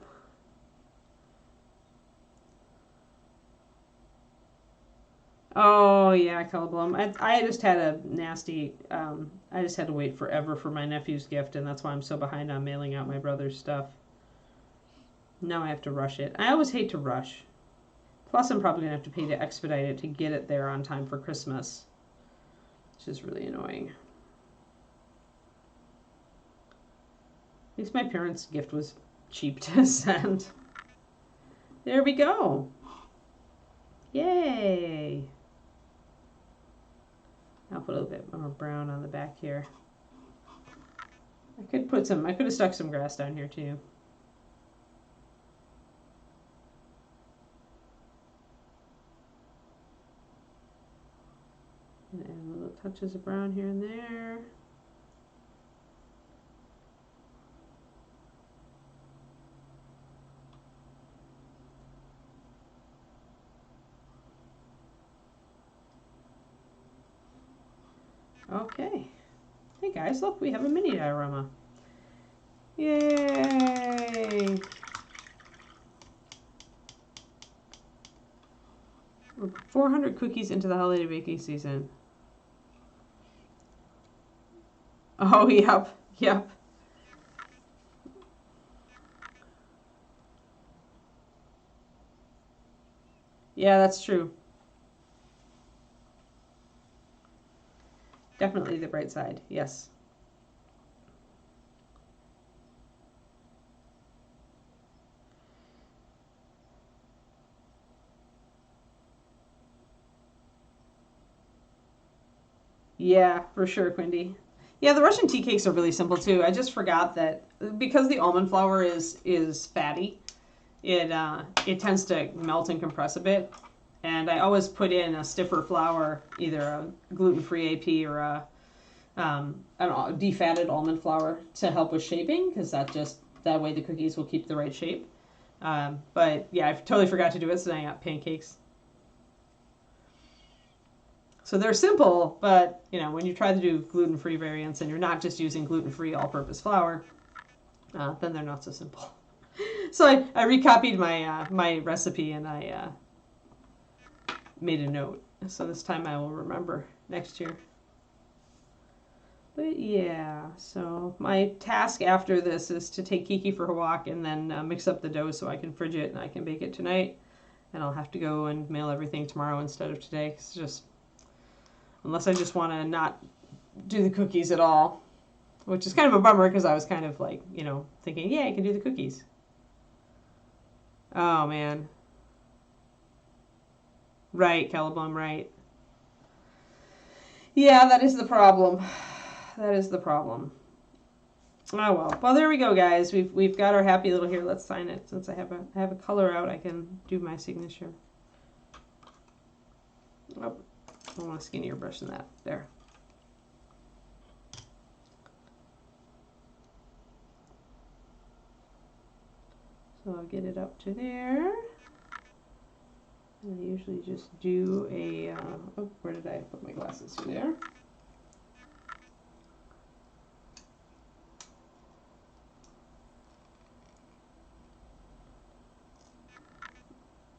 Oh yeah, color bloom. I just had a nasty. I just had to wait forever for my nephew's gift, and that's why I'm so behind on mailing out my brother's stuff. Now I have to rush it. I always hate to rush. Plus, I'm probably gonna have to pay to expedite it to get it there on time for Christmas, which is really annoying. At least my parents' gift was cheap to send. There we go. Yay. I'll put a little bit more brown on the back here. I could have stuck some grass down here too. And add little touches of brown here and there. Okay. Hey guys, look, we have a mini diorama. Yay! We're 400 cookies into the holiday baking season. Oh, yep, yep. Yeah, that's true. Definitely the bright side, yes. Yeah, for sure, Quindy. Yeah, the Russian tea cakes are really simple too. I just forgot that because the almond flour is fatty, it tends to melt and compress a bit. And I always put in a stiffer flour, either a gluten-free AP or a I don't know, defatted almond flour to help with shaping, because that way the cookies will keep the right shape. But yeah, I totally forgot to do it, so I got pancakes. So they're simple, but you know, when you try to do gluten-free variants and you're not just using gluten-free all-purpose flour, then they're not so simple. So I recopied my recipe and I made a note. So this time I will remember next year. But yeah, so my task after this is to take Kiki for a walk and then mix up the dough so I can fridge it and I can bake it tonight. And I'll have to go and mail everything tomorrow instead of today. 'Cause just unless I just want to not do the cookies at all, which is kind of a bummer because I was kind of like, you know, thinking, yeah, I can do the cookies. Oh, man. Right, Calablum, right. Yeah, that is the problem. That is the problem. Oh, well. Well, there we go, guys. We've got our happy little here. Let's sign it. Since I have a color out, I can do my signature. Oh. I want a skinnier brush than that. There. So I'll get it up to there. And I usually just do a, oh, where did I put my glasses? There.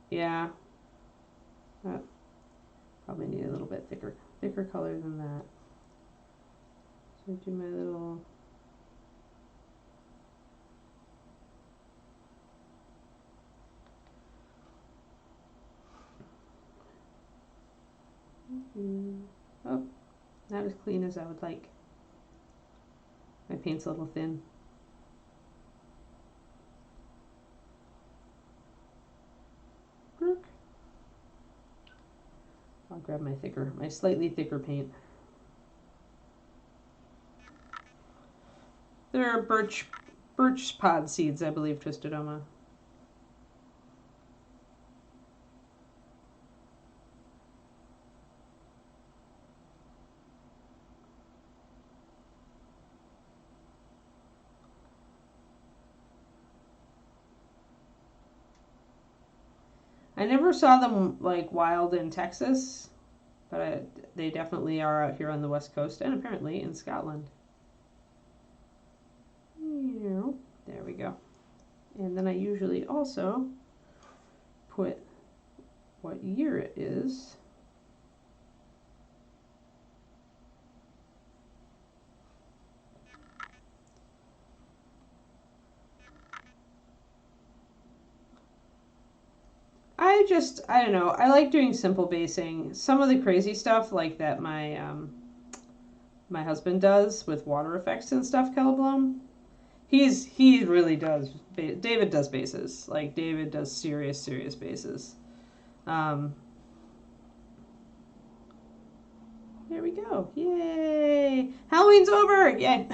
Yeah. That probably need a little bit thicker color than that. So I do my little oh, not as clean as I would like. My paint's a little thin. I'll grab my slightly thicker paint. They're birch pod seeds, I believe, Twisted Oma. I never saw them like wild in Texas, but they definitely are out here on the West Coast and apparently in Scotland. There we go. And then I usually also put what year it is. I don't know. I like doing simple basing. Some of the crazy stuff like that my husband does with water effects and stuff, Calablum, He really does. David does bases. Like, David does serious bases. There we go. Yay! Halloween's over! Yay!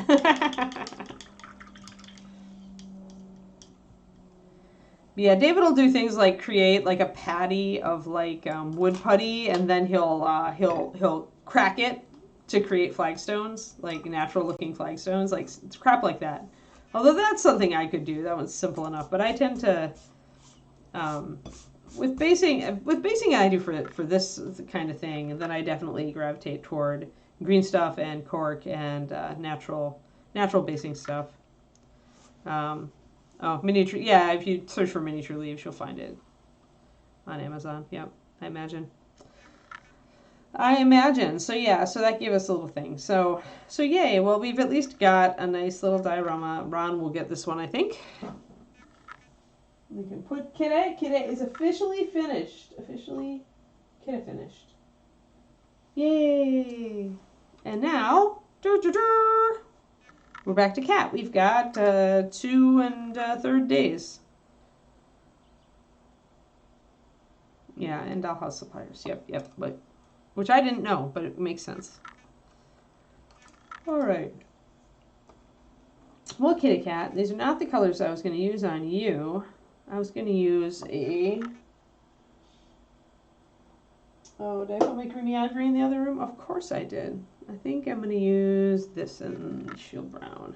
Yeah, David will do things like create like a patty of like wood putty, and then he'll crack it to create flagstones, like natural looking flagstones, like it's crap like that. Although that's something I could do. That one's simple enough. But I tend to with basing I do for this kind of thing, and then I definitely gravitate toward green stuff and cork and natural basing stuff. Oh, miniature. Yeah, if you search for miniature leaves, you'll find it on Amazon. Yep, I imagine. So yeah, so that gave us a little thing. So yay. Well, we've at least got a nice little diorama. Ron will get this one, I think. We can put Kidde. Kidde is officially finished. Kidde finished. Yay! And now, we're back to Cat. We've got 2 1/3 days. Yeah, and dollhouse suppliers. Yep. But which I didn't know, but it makes sense. All right. Well, Kitty Cat, these are not the colors I was going to use on you. I was going to use a... Oh, did I put my creamy ivory in the other room? Of course I did. I think I'm going to use this in shield brown.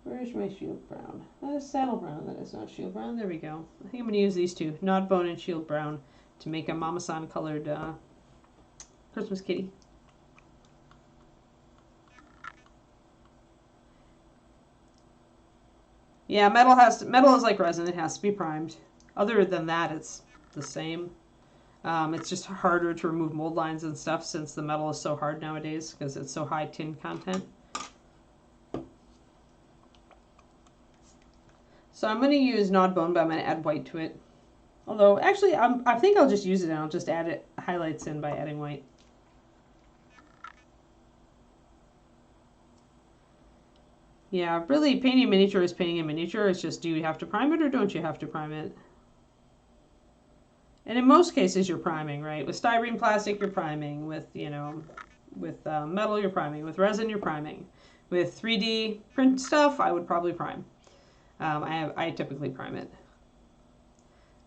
Where's my shield brown? That is saddle brown. That is not shield brown. There we go. I think I'm going to use these two, Nod Bone and Shield Brown, to make a Mama-san colored Christmas kitty. Yeah, metal is like resin. It has to be primed. Other than that, it's the same. It's just harder to remove mold lines and stuff since the metal is so hard nowadays because it's so high tin content. So I'm going to use Nod Bone, but I'm going to add white to it. Although, actually, I think I'll just use it and I'll just add it highlights in by adding white. Yeah, really, painting a miniature is painting a miniature. It's just, do you have to prime it or don't you have to prime it? And in most cases, you're priming, right? With styrene plastic, you're priming. With, with metal, you're priming. With resin, you're priming. With 3D print stuff, I would probably prime. I typically prime it.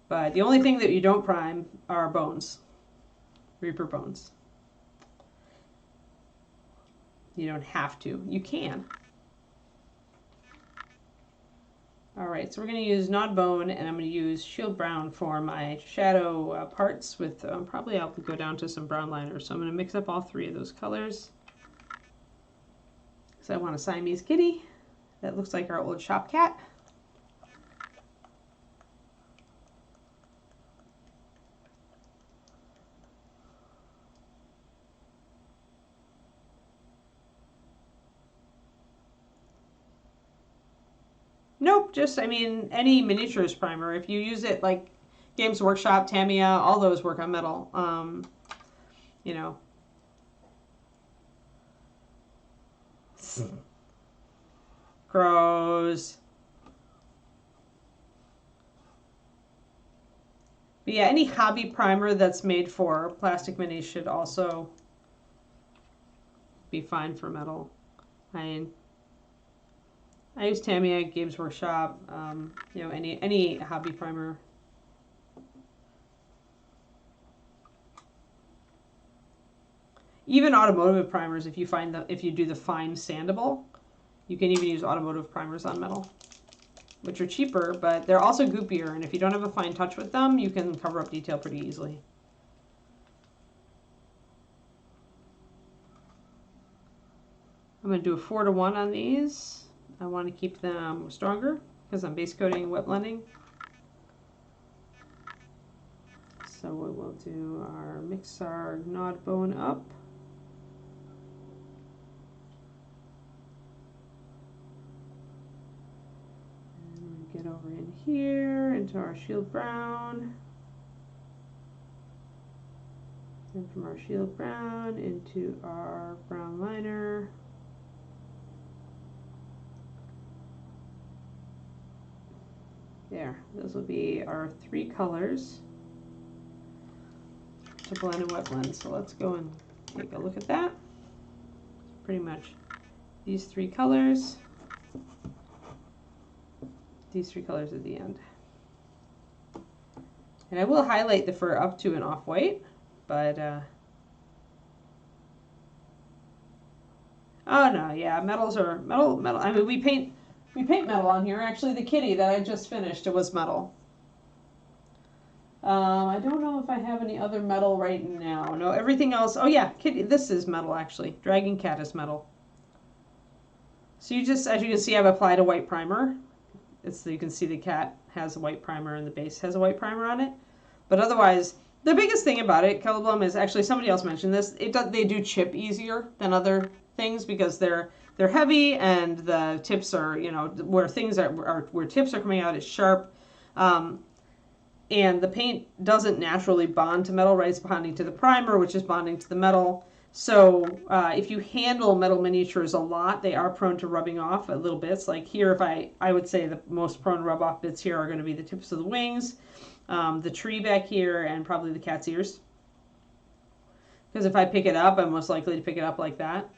But the only thing that you don't prime are bones. Reaper bones. You don't have to. You can. Alright, so we're going to use Nod Bone, and I'm going to use Shield Brown for my shadow parts with, probably I'll go down to some brown liner. So I'm going to mix up all 3 of those colors. Because I want a Siamese kitty that looks like our old shop cat. Nope, just, any miniatures primer. If you use it like Games Workshop, Tamiya, all those work on metal. Crows. But yeah, any hobby primer that's made for plastic minis should also be fine for metal. I use Tamiya, Games Workshop, any hobby primer. Even automotive primers, if you do the fine sandable, you can even use automotive primers on metal, which are cheaper, but they're also goopier, and if you don't have a fine touch with them, you can cover up detail pretty easily. I'm going to do a 4:1 on these. I want to keep them stronger because I'm base coating wet blending. So we will do mix our Nod Bone up. And get over in here into our Shield Brown. And from our Shield Brown into our brown liner. there. Those will be our 3 colors to blend and wet blend. So let's go and take a look at that. Pretty much these 3 colors. These 3 colors at the end. And I will highlight the fur up to an off-white, but oh no, yeah, metals are metal. I mean, we paint metal on here. Actually, the kitty that I just finished, it was metal. I don't know if I have any other metal right now. No, everything else. Oh yeah, kitty. This is metal actually. Dragon cat is metal. So you just, as you can see, I've applied a white primer. You can see the cat has a white primer and the base has a white primer on it. But otherwise, the biggest thing about it, Colourblum, is actually somebody else mentioned this. They do chip easier than other things because they're heavy and the tips are, you know, where things are where tips are coming out is sharp. And the paint doesn't naturally bond to metal, right? It's bonding to the primer, which is bonding to the metal. So if you handle metal miniatures a lot, they are prone to rubbing off a little bits. Like here, if I would say the most prone rub off bits here are going to be the tips of the wings, the tree back here, and probably the cat's ears. Because if I pick it up, I'm most likely to pick it up like that.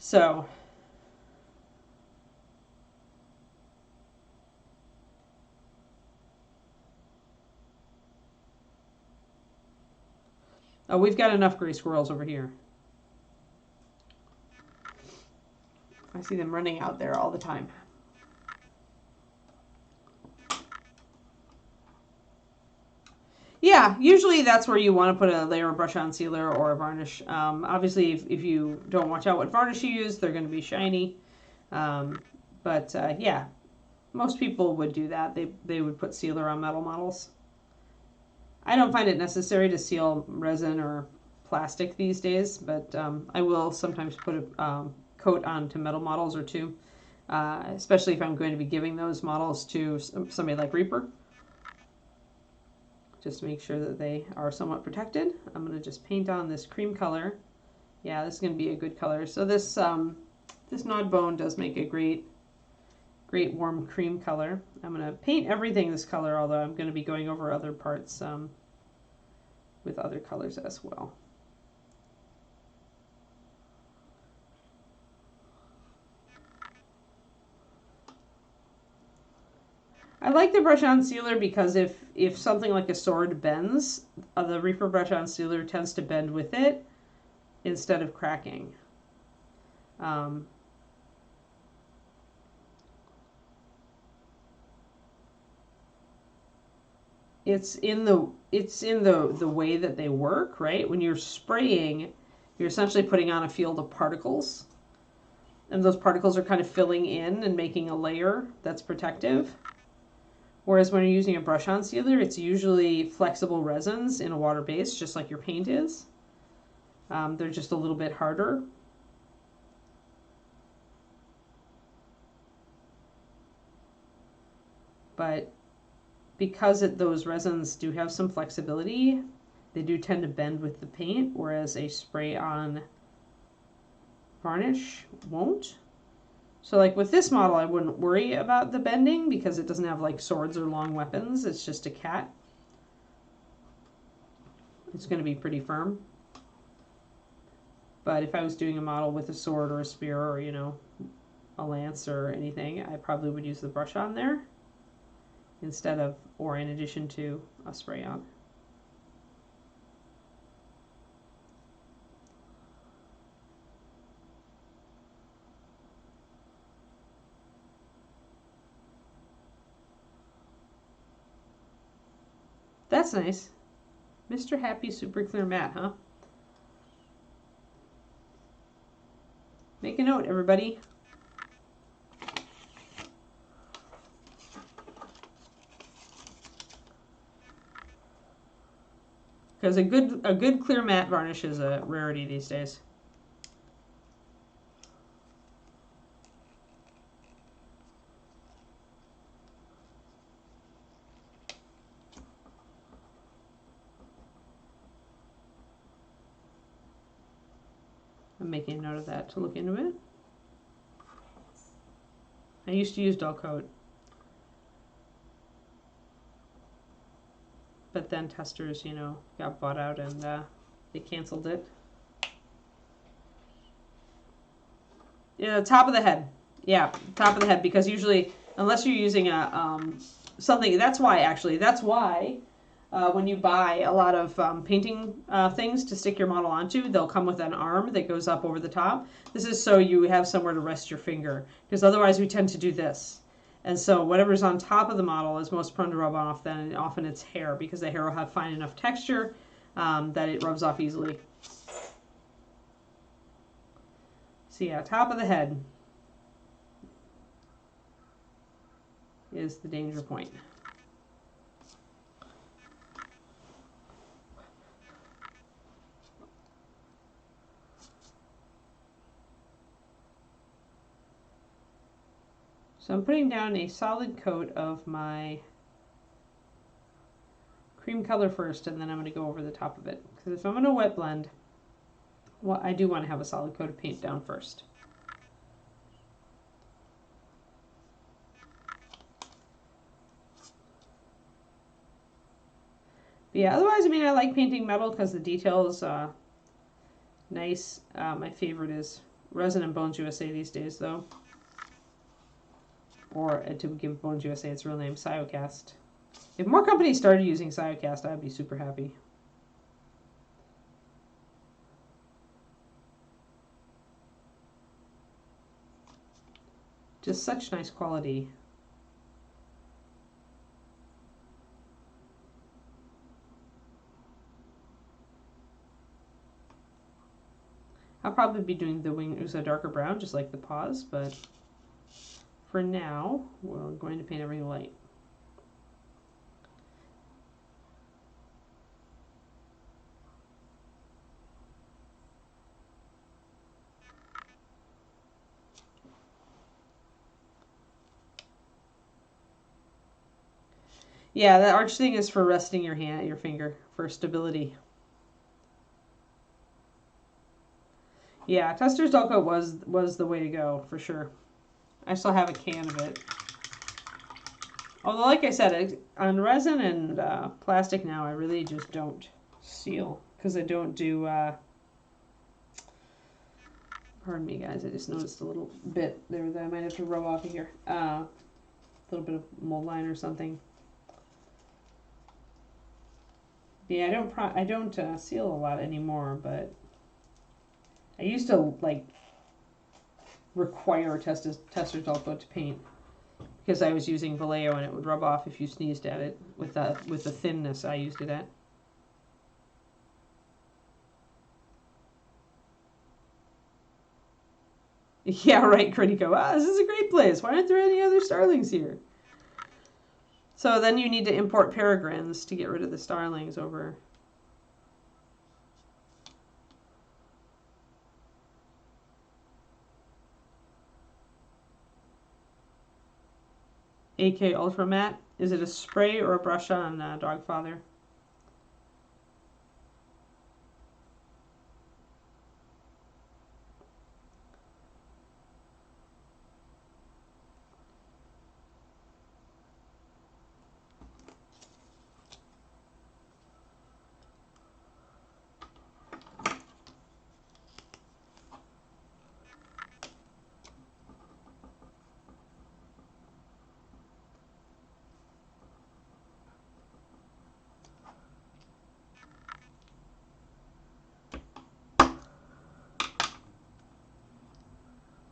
So oh, we've got enough gray squirrels over here. I see them running out there all the time. Yeah, usually that's where you want to put a layer of brush-on sealer or a varnish. Obviously, if you don't watch out what varnish you use, they're going to be shiny. Yeah, most people would do that. They would put sealer on metal models. I don't find it necessary to seal resin or plastic these days, but I will sometimes put a coat onto metal models or two, especially if I'm going to be giving those models to somebody like Reaper, just to make sure that they are somewhat protected. I'm going to just paint on this cream color. Yeah, this is going to be a good color. So this Nod Bone does make a great warm cream color. I'm going to paint everything this color, although I'm going to be going over other parts with other colors as well. I like the brush-on sealer because if something like a sword bends, the Reaper brush-on sealer tends to bend with it instead of cracking. It's in the way that they work, right? When you're spraying, you're essentially putting on a field of particles, and those particles are kind of filling in and making a layer that's protective. Whereas when you're using a brush-on sealer, it's usually flexible resins in a water base, just like your paint is. They're just a little bit harder. But because those resins do have some flexibility, they do tend to bend with the paint, whereas a spray-on varnish won't. So like with this model, I wouldn't worry about the bending because it doesn't have like swords or long weapons. It's just a cat. It's going to be pretty firm. But if I was doing a model with a sword or a spear or, you know, a lance or anything, I probably would use the brush on there instead of, or in addition to, a spray on. That's nice. Mr. Happy Super Clear Matte, huh? Make a note, everybody. Because a good clear matte varnish is a rarity these days. I'm making a note of that to look into it. I used to use dull coat. but then testers, you know, got bought out and they canceled it. Yeah, top of the head. Yeah, top of the head, because usually, unless you're using a something, that's why when you buy a lot of painting things to stick your model onto, they'll come with an arm that goes up over the top. This is so you have somewhere to rest your finger, because otherwise we tend to do this. And so whatever's on top of the model is most prone to rub off, then often it's hair, because the hair will have fine enough texture that it rubs off easily. So yeah, top of the head is the danger point. So I'm putting down a solid coat of my cream color first, and then I'm going to go over the top of it. Because if I'm going to wet blend, well, I do want to have a solid coat of paint down first. But yeah, otherwise, I mean, I like painting metal because the detail is nice. My favorite is Resin and Bones USA these days, though. Or to give Bones USA its real name, Cyocast. If more companies started using Cyocast, I'd be super happy. Just such nice quality. I'll probably be doing the wings a darker brown, just like the paws, but for now, we're going to paint everything light. Yeah, the arch thing is for resting your hand, your finger, for stability. Yeah, Tester's dull coat was the way to go, for sure. I still have a can of it. Although, like I said, on resin and plastic now, I really just don't seal. Because I don't do, pardon me guys, I just noticed a little bit there that I might have to rub off of here. A little bit of mold line or something. Yeah, I don't seal a lot anymore, but I used to like require Tester's dull coat to paint because I was using Vallejo and it would rub off if you sneezed at it with the thinness I used it at. Yeah, right, Critico. Ah, this is a great place. Why aren't there any other starlings here? So then you need to import peregrines to get rid of the starlings over. AK Ultra Matte. Is it a spray or a brush on Dogfather?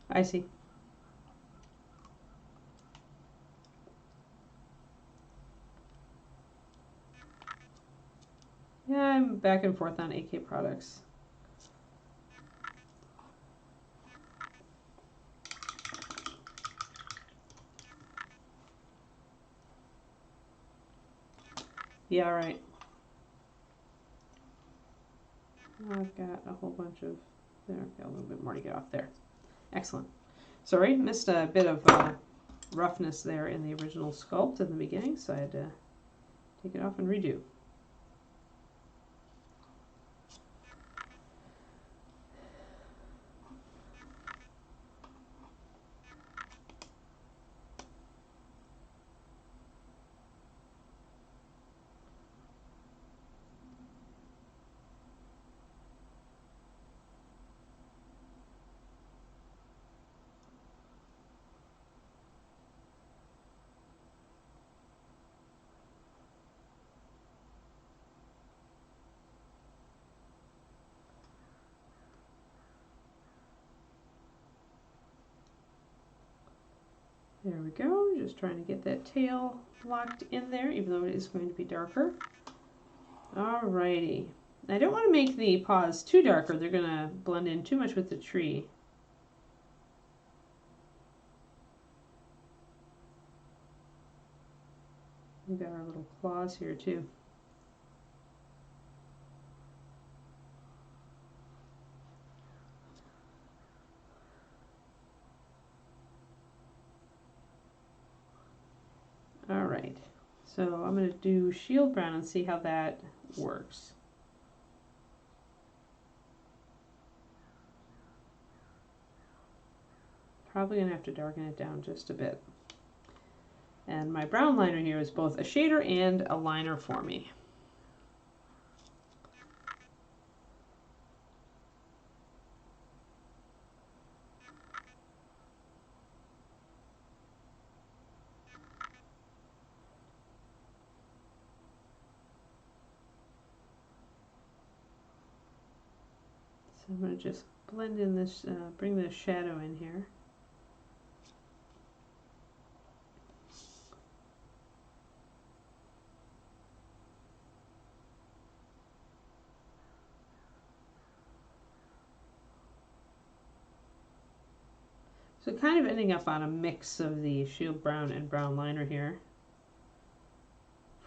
I see. Yeah, I'm back and forth on AK products. Yeah, right. I've got a whole bunch of, there, I've got a little bit more to get off there. Excellent. Sorry, missed a bit of roughness there in the original sculpt in the beginning, so I had to take it off and redo. There we go, just trying to get that tail locked in there, even though it is going to be darker. Alrighty. I don't want to make the paws too dark or they're going to blend in too much with the tree. We've got our little claws here too. Alright, so I'm going to do shield brown and see how that works. Probably going to have to darken it down just a bit. And my brown liner here is both a shader and a liner for me. So I'm going to just blend in this, bring this shadow in here. So kind of ending up on a mix of the shield brown and brown liner here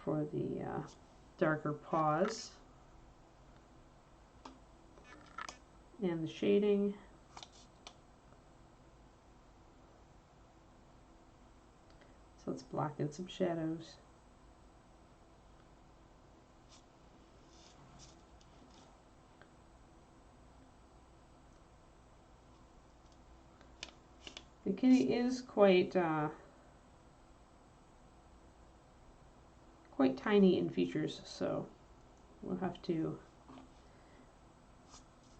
for the darker paws. And the shading. So let's block in some shadows. The kitty is quite tiny in features, so we'll have to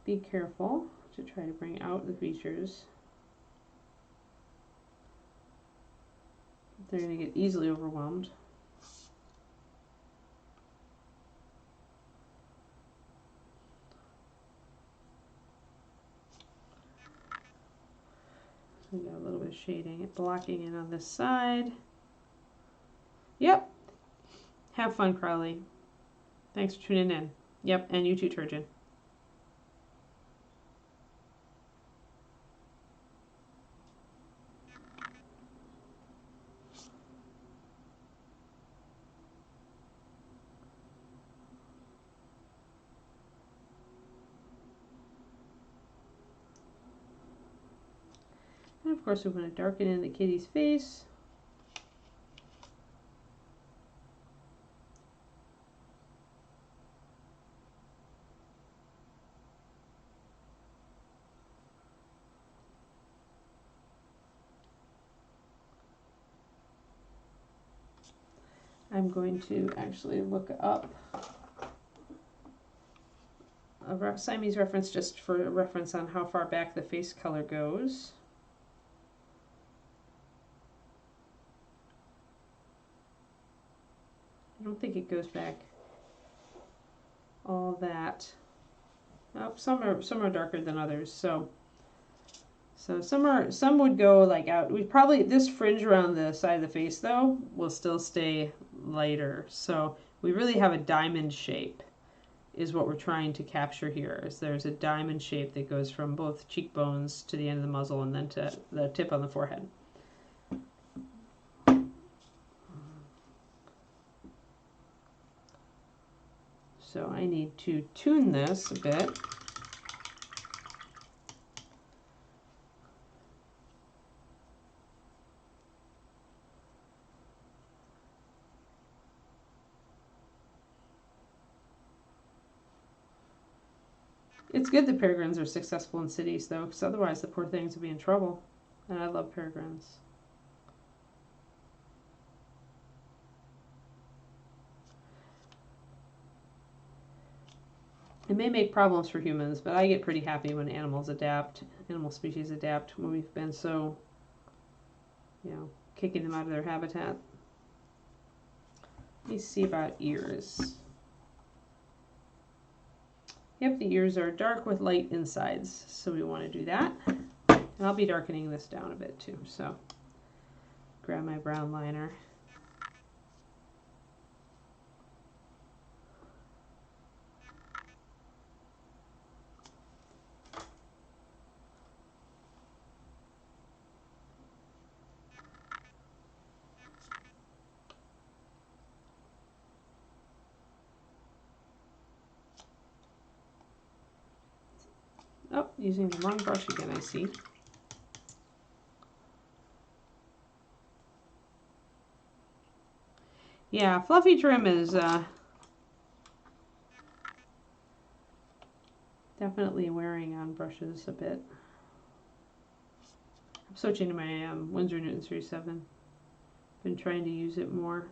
be careful to try to bring out the features. They're going to get easily overwhelmed. We got a little bit of shading, blocking in on this side. Yep. Have fun, Crowley. Thanks for tuning in. Yep, and you too, Turgeon. And of course we want to darken in the kitty's face. I'm going to actually look up a Siamese reference just for a reference on how far back the face color goes. I don't think it goes back all that. Oh, some are darker than others. So some would go like out. We probably, this fringe around the side of the face though will still stay lighter. So we really have a diamond shape is what we're trying to capture here. Is there's a diamond shape that goes from both cheekbones to the end of the muzzle and then to the tip on the forehead. So I need to tune this a bit. It's good that peregrines are successful in cities though, because otherwise the poor things would be in trouble. And I love peregrines. It may make problems for humans, but I get pretty happy when animals adapt, animal species adapt, when we've been so, kicking them out of their habitat. Let me see about ears. Yep, the ears are dark with light insides, so we want to do that. And I'll be darkening this down a bit too, so grab my brown liner. Oh, using the wrong brush again, I see. Yeah, fluffy trim is definitely wearing on brushes a bit. I'm switching to my Winsor Newton Series 7. Been trying to use it more.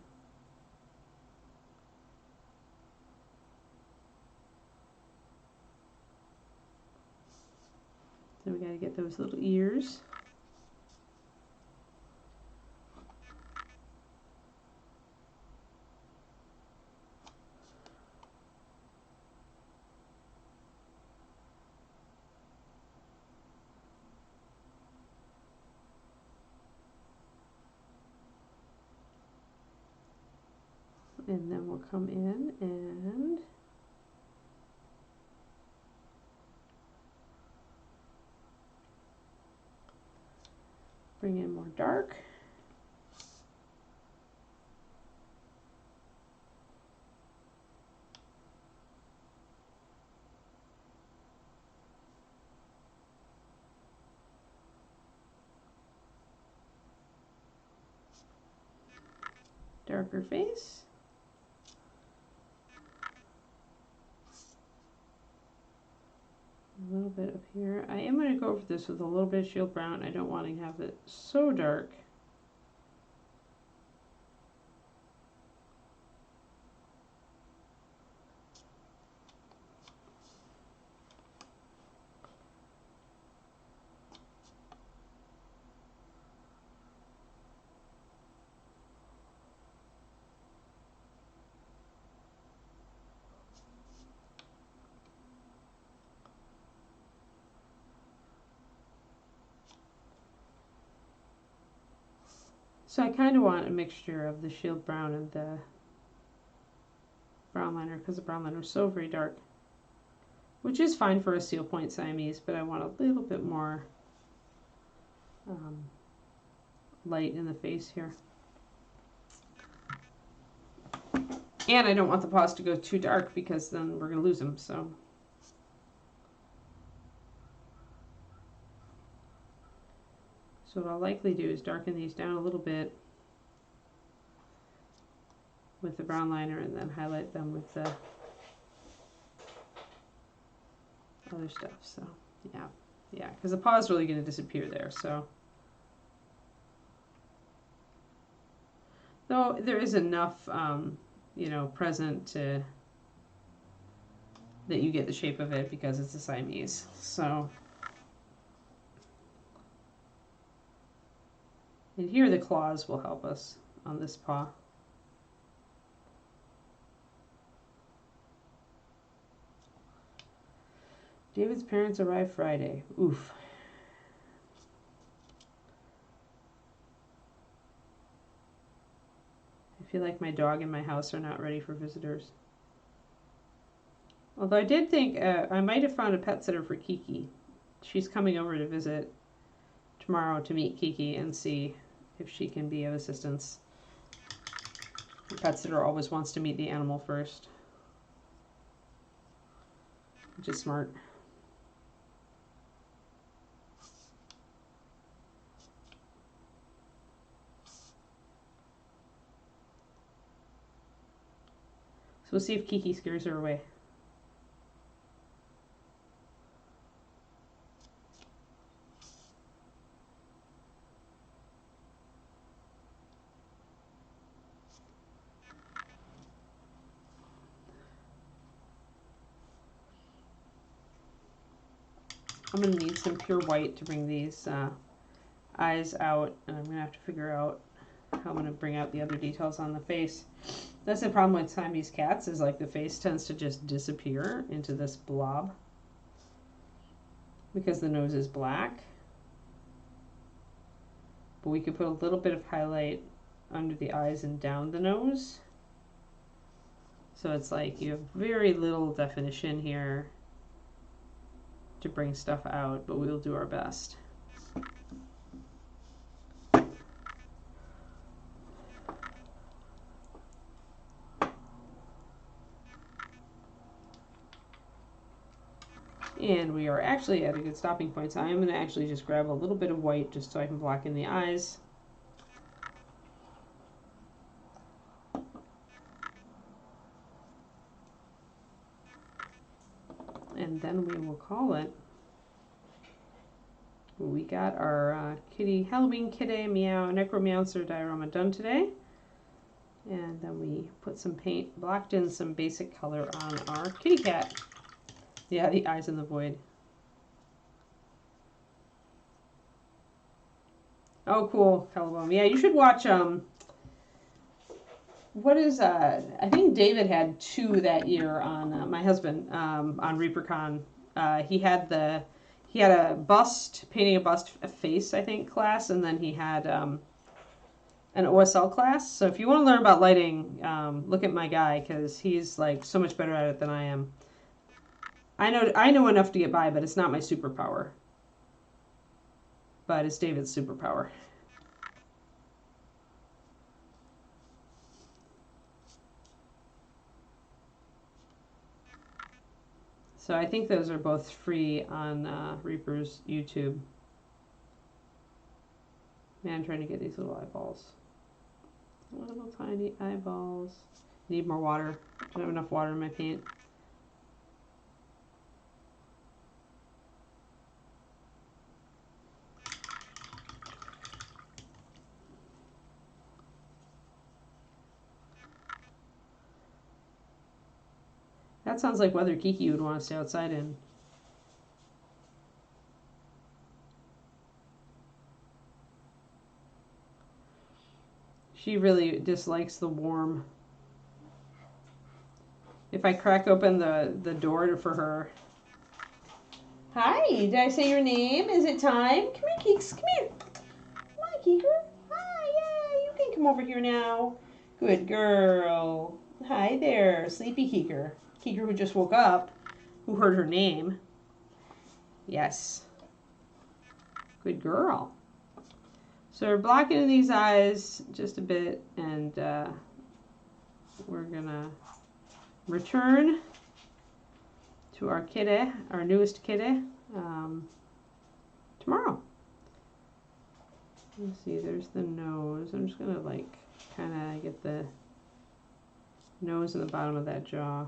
So we got to get those little ears. And then we'll come in and bring in more dark. Darker face. A little bit up here. I am going to go over this with a little bit of shield brown. I don't want to have it so dark. So I kind of want a mixture of the shield brown and the brown liner because the brown liner is so very dark, which is fine for a seal point Siamese, but I want a little bit more light in the face here. And I don't want the paws to go too dark because then we're going to lose them. So what I'll likely do is darken these down a little bit with the brown liner and then highlight them with the other stuff. So yeah, because the paw is really going to disappear there. So though there is enough you know, present to that you get the shape of it because it's a Siamese. So and here the claws will help us on this paw. David's parents arrive Friday. Oof. I feel like my dog and my house are not ready for visitors. Although I did think I might have found a pet sitter for Kiki. She's coming over to visit tomorrow to meet Kiki and see if she can be of assistance. The pet sitter always wants to meet the animal first, which is smart. So we'll see if Kiki scares her away. I'm going to need some pure white to bring these eyes out, and I'm going to have to figure out how I'm going to bring out the other details on the face. That's the problem with Siamese cats, is like the face tends to just disappear into this blob because the nose is black. but we could put a little bit of highlight under the eyes and down the nose. So it's like you have very little definition here to bring stuff out, but we'll do our best. And we are actually at a good stopping point, so I'm going to actually just grab a little bit of white just so I can block in the eyes. And then we will call it. We got our Halloween Kitty Meow Necromancer diorama done today. And then we put some paint, blocked in some basic color on our kitty cat. Yeah, the eyes in the void. Oh, cool, Collarbone. Yeah, you should watch, what is, I think David had 2 that year on, my husband, on ReaperCon. He had a bust, painting a bust a face, I think, class, and then he had, an OSL class. So if you want to learn about lighting, look at my guy, because he's, like, so much better at it than I am. I know enough to get by, but it's not my superpower. But it's David's superpower. So I think those are both free on Reaper's YouTube. Man, I'm trying to get these little eyeballs. Little tiny eyeballs. Need more water. Don't have enough water in my paint. That sounds like weather Kiki would want to stay outside in. She really dislikes the warm. If I crack open the door for her. Hi, did I say your name? Is it time? Come here, Keeks, come here. Come on, Keeker. Hi, yeah, you can come over here now. Good girl. Hi there, sleepy Keeker. Keeker who just woke up, who heard her name. Yes. Good girl. So we're blocking these eyes just a bit, and we're gonna return to our kitty, our newest kitty, tomorrow. Let's see, there's the nose. I'm just gonna like kind of get the nose in the bottom of that jaw.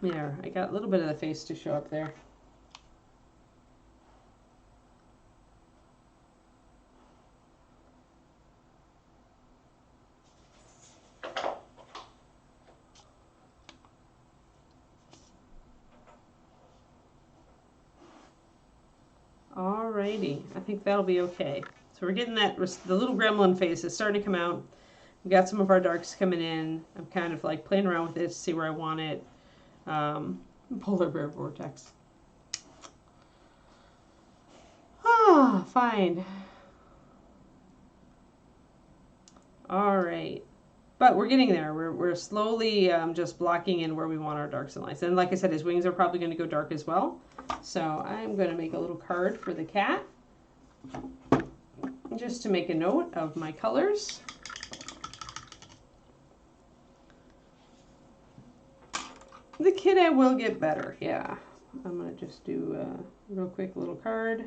There, I got a little bit of the face to show up there. Alrighty, I think that'll be okay. So we're getting that, the little gremlin face is starting to come out. We got some of our darks coming in. I'm kind of like playing around with it to see where I want it. Polar bear vortex. Ah, fine. All right. But we're getting there. We're slowly just blocking in where we want our darks and lights. And like I said, his wings are probably going to go dark as well. So I'm going to make a little card for the cat. Just to make a note of my colors. The kitty will get better, yeah. I'm going to just do a real quick little card.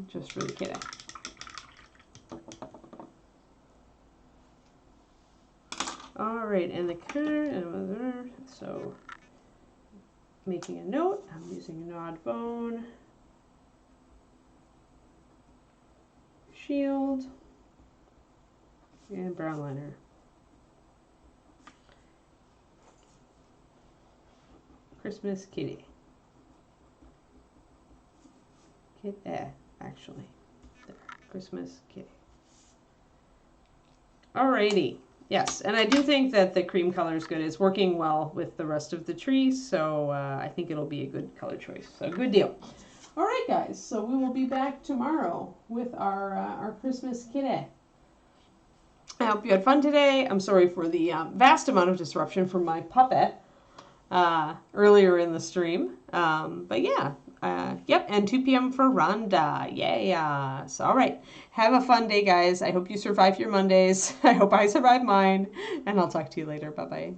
Just for the kitty. All right, and the card, so making a note, I'm using a nod bone. Shield and brown liner. Christmas kitty. kitty, actually. There, Christmas kitty. Alrighty. Yes, and I do think that the cream color is good. It's working well with the rest of the tree, so I think it'll be a good color choice. So good deal. All right, guys. So we will be back tomorrow with our Christmas kitty. I hope you had fun today. I'm sorry for the vast amount of disruption from my puppet earlier in the stream. But yeah, yep, and 2 p.m. for Rhonda. Yeah. So, all right. Have a fun day, guys. I hope you survive your Mondays. I hope I survive mine. And I'll talk to you later. Bye-bye.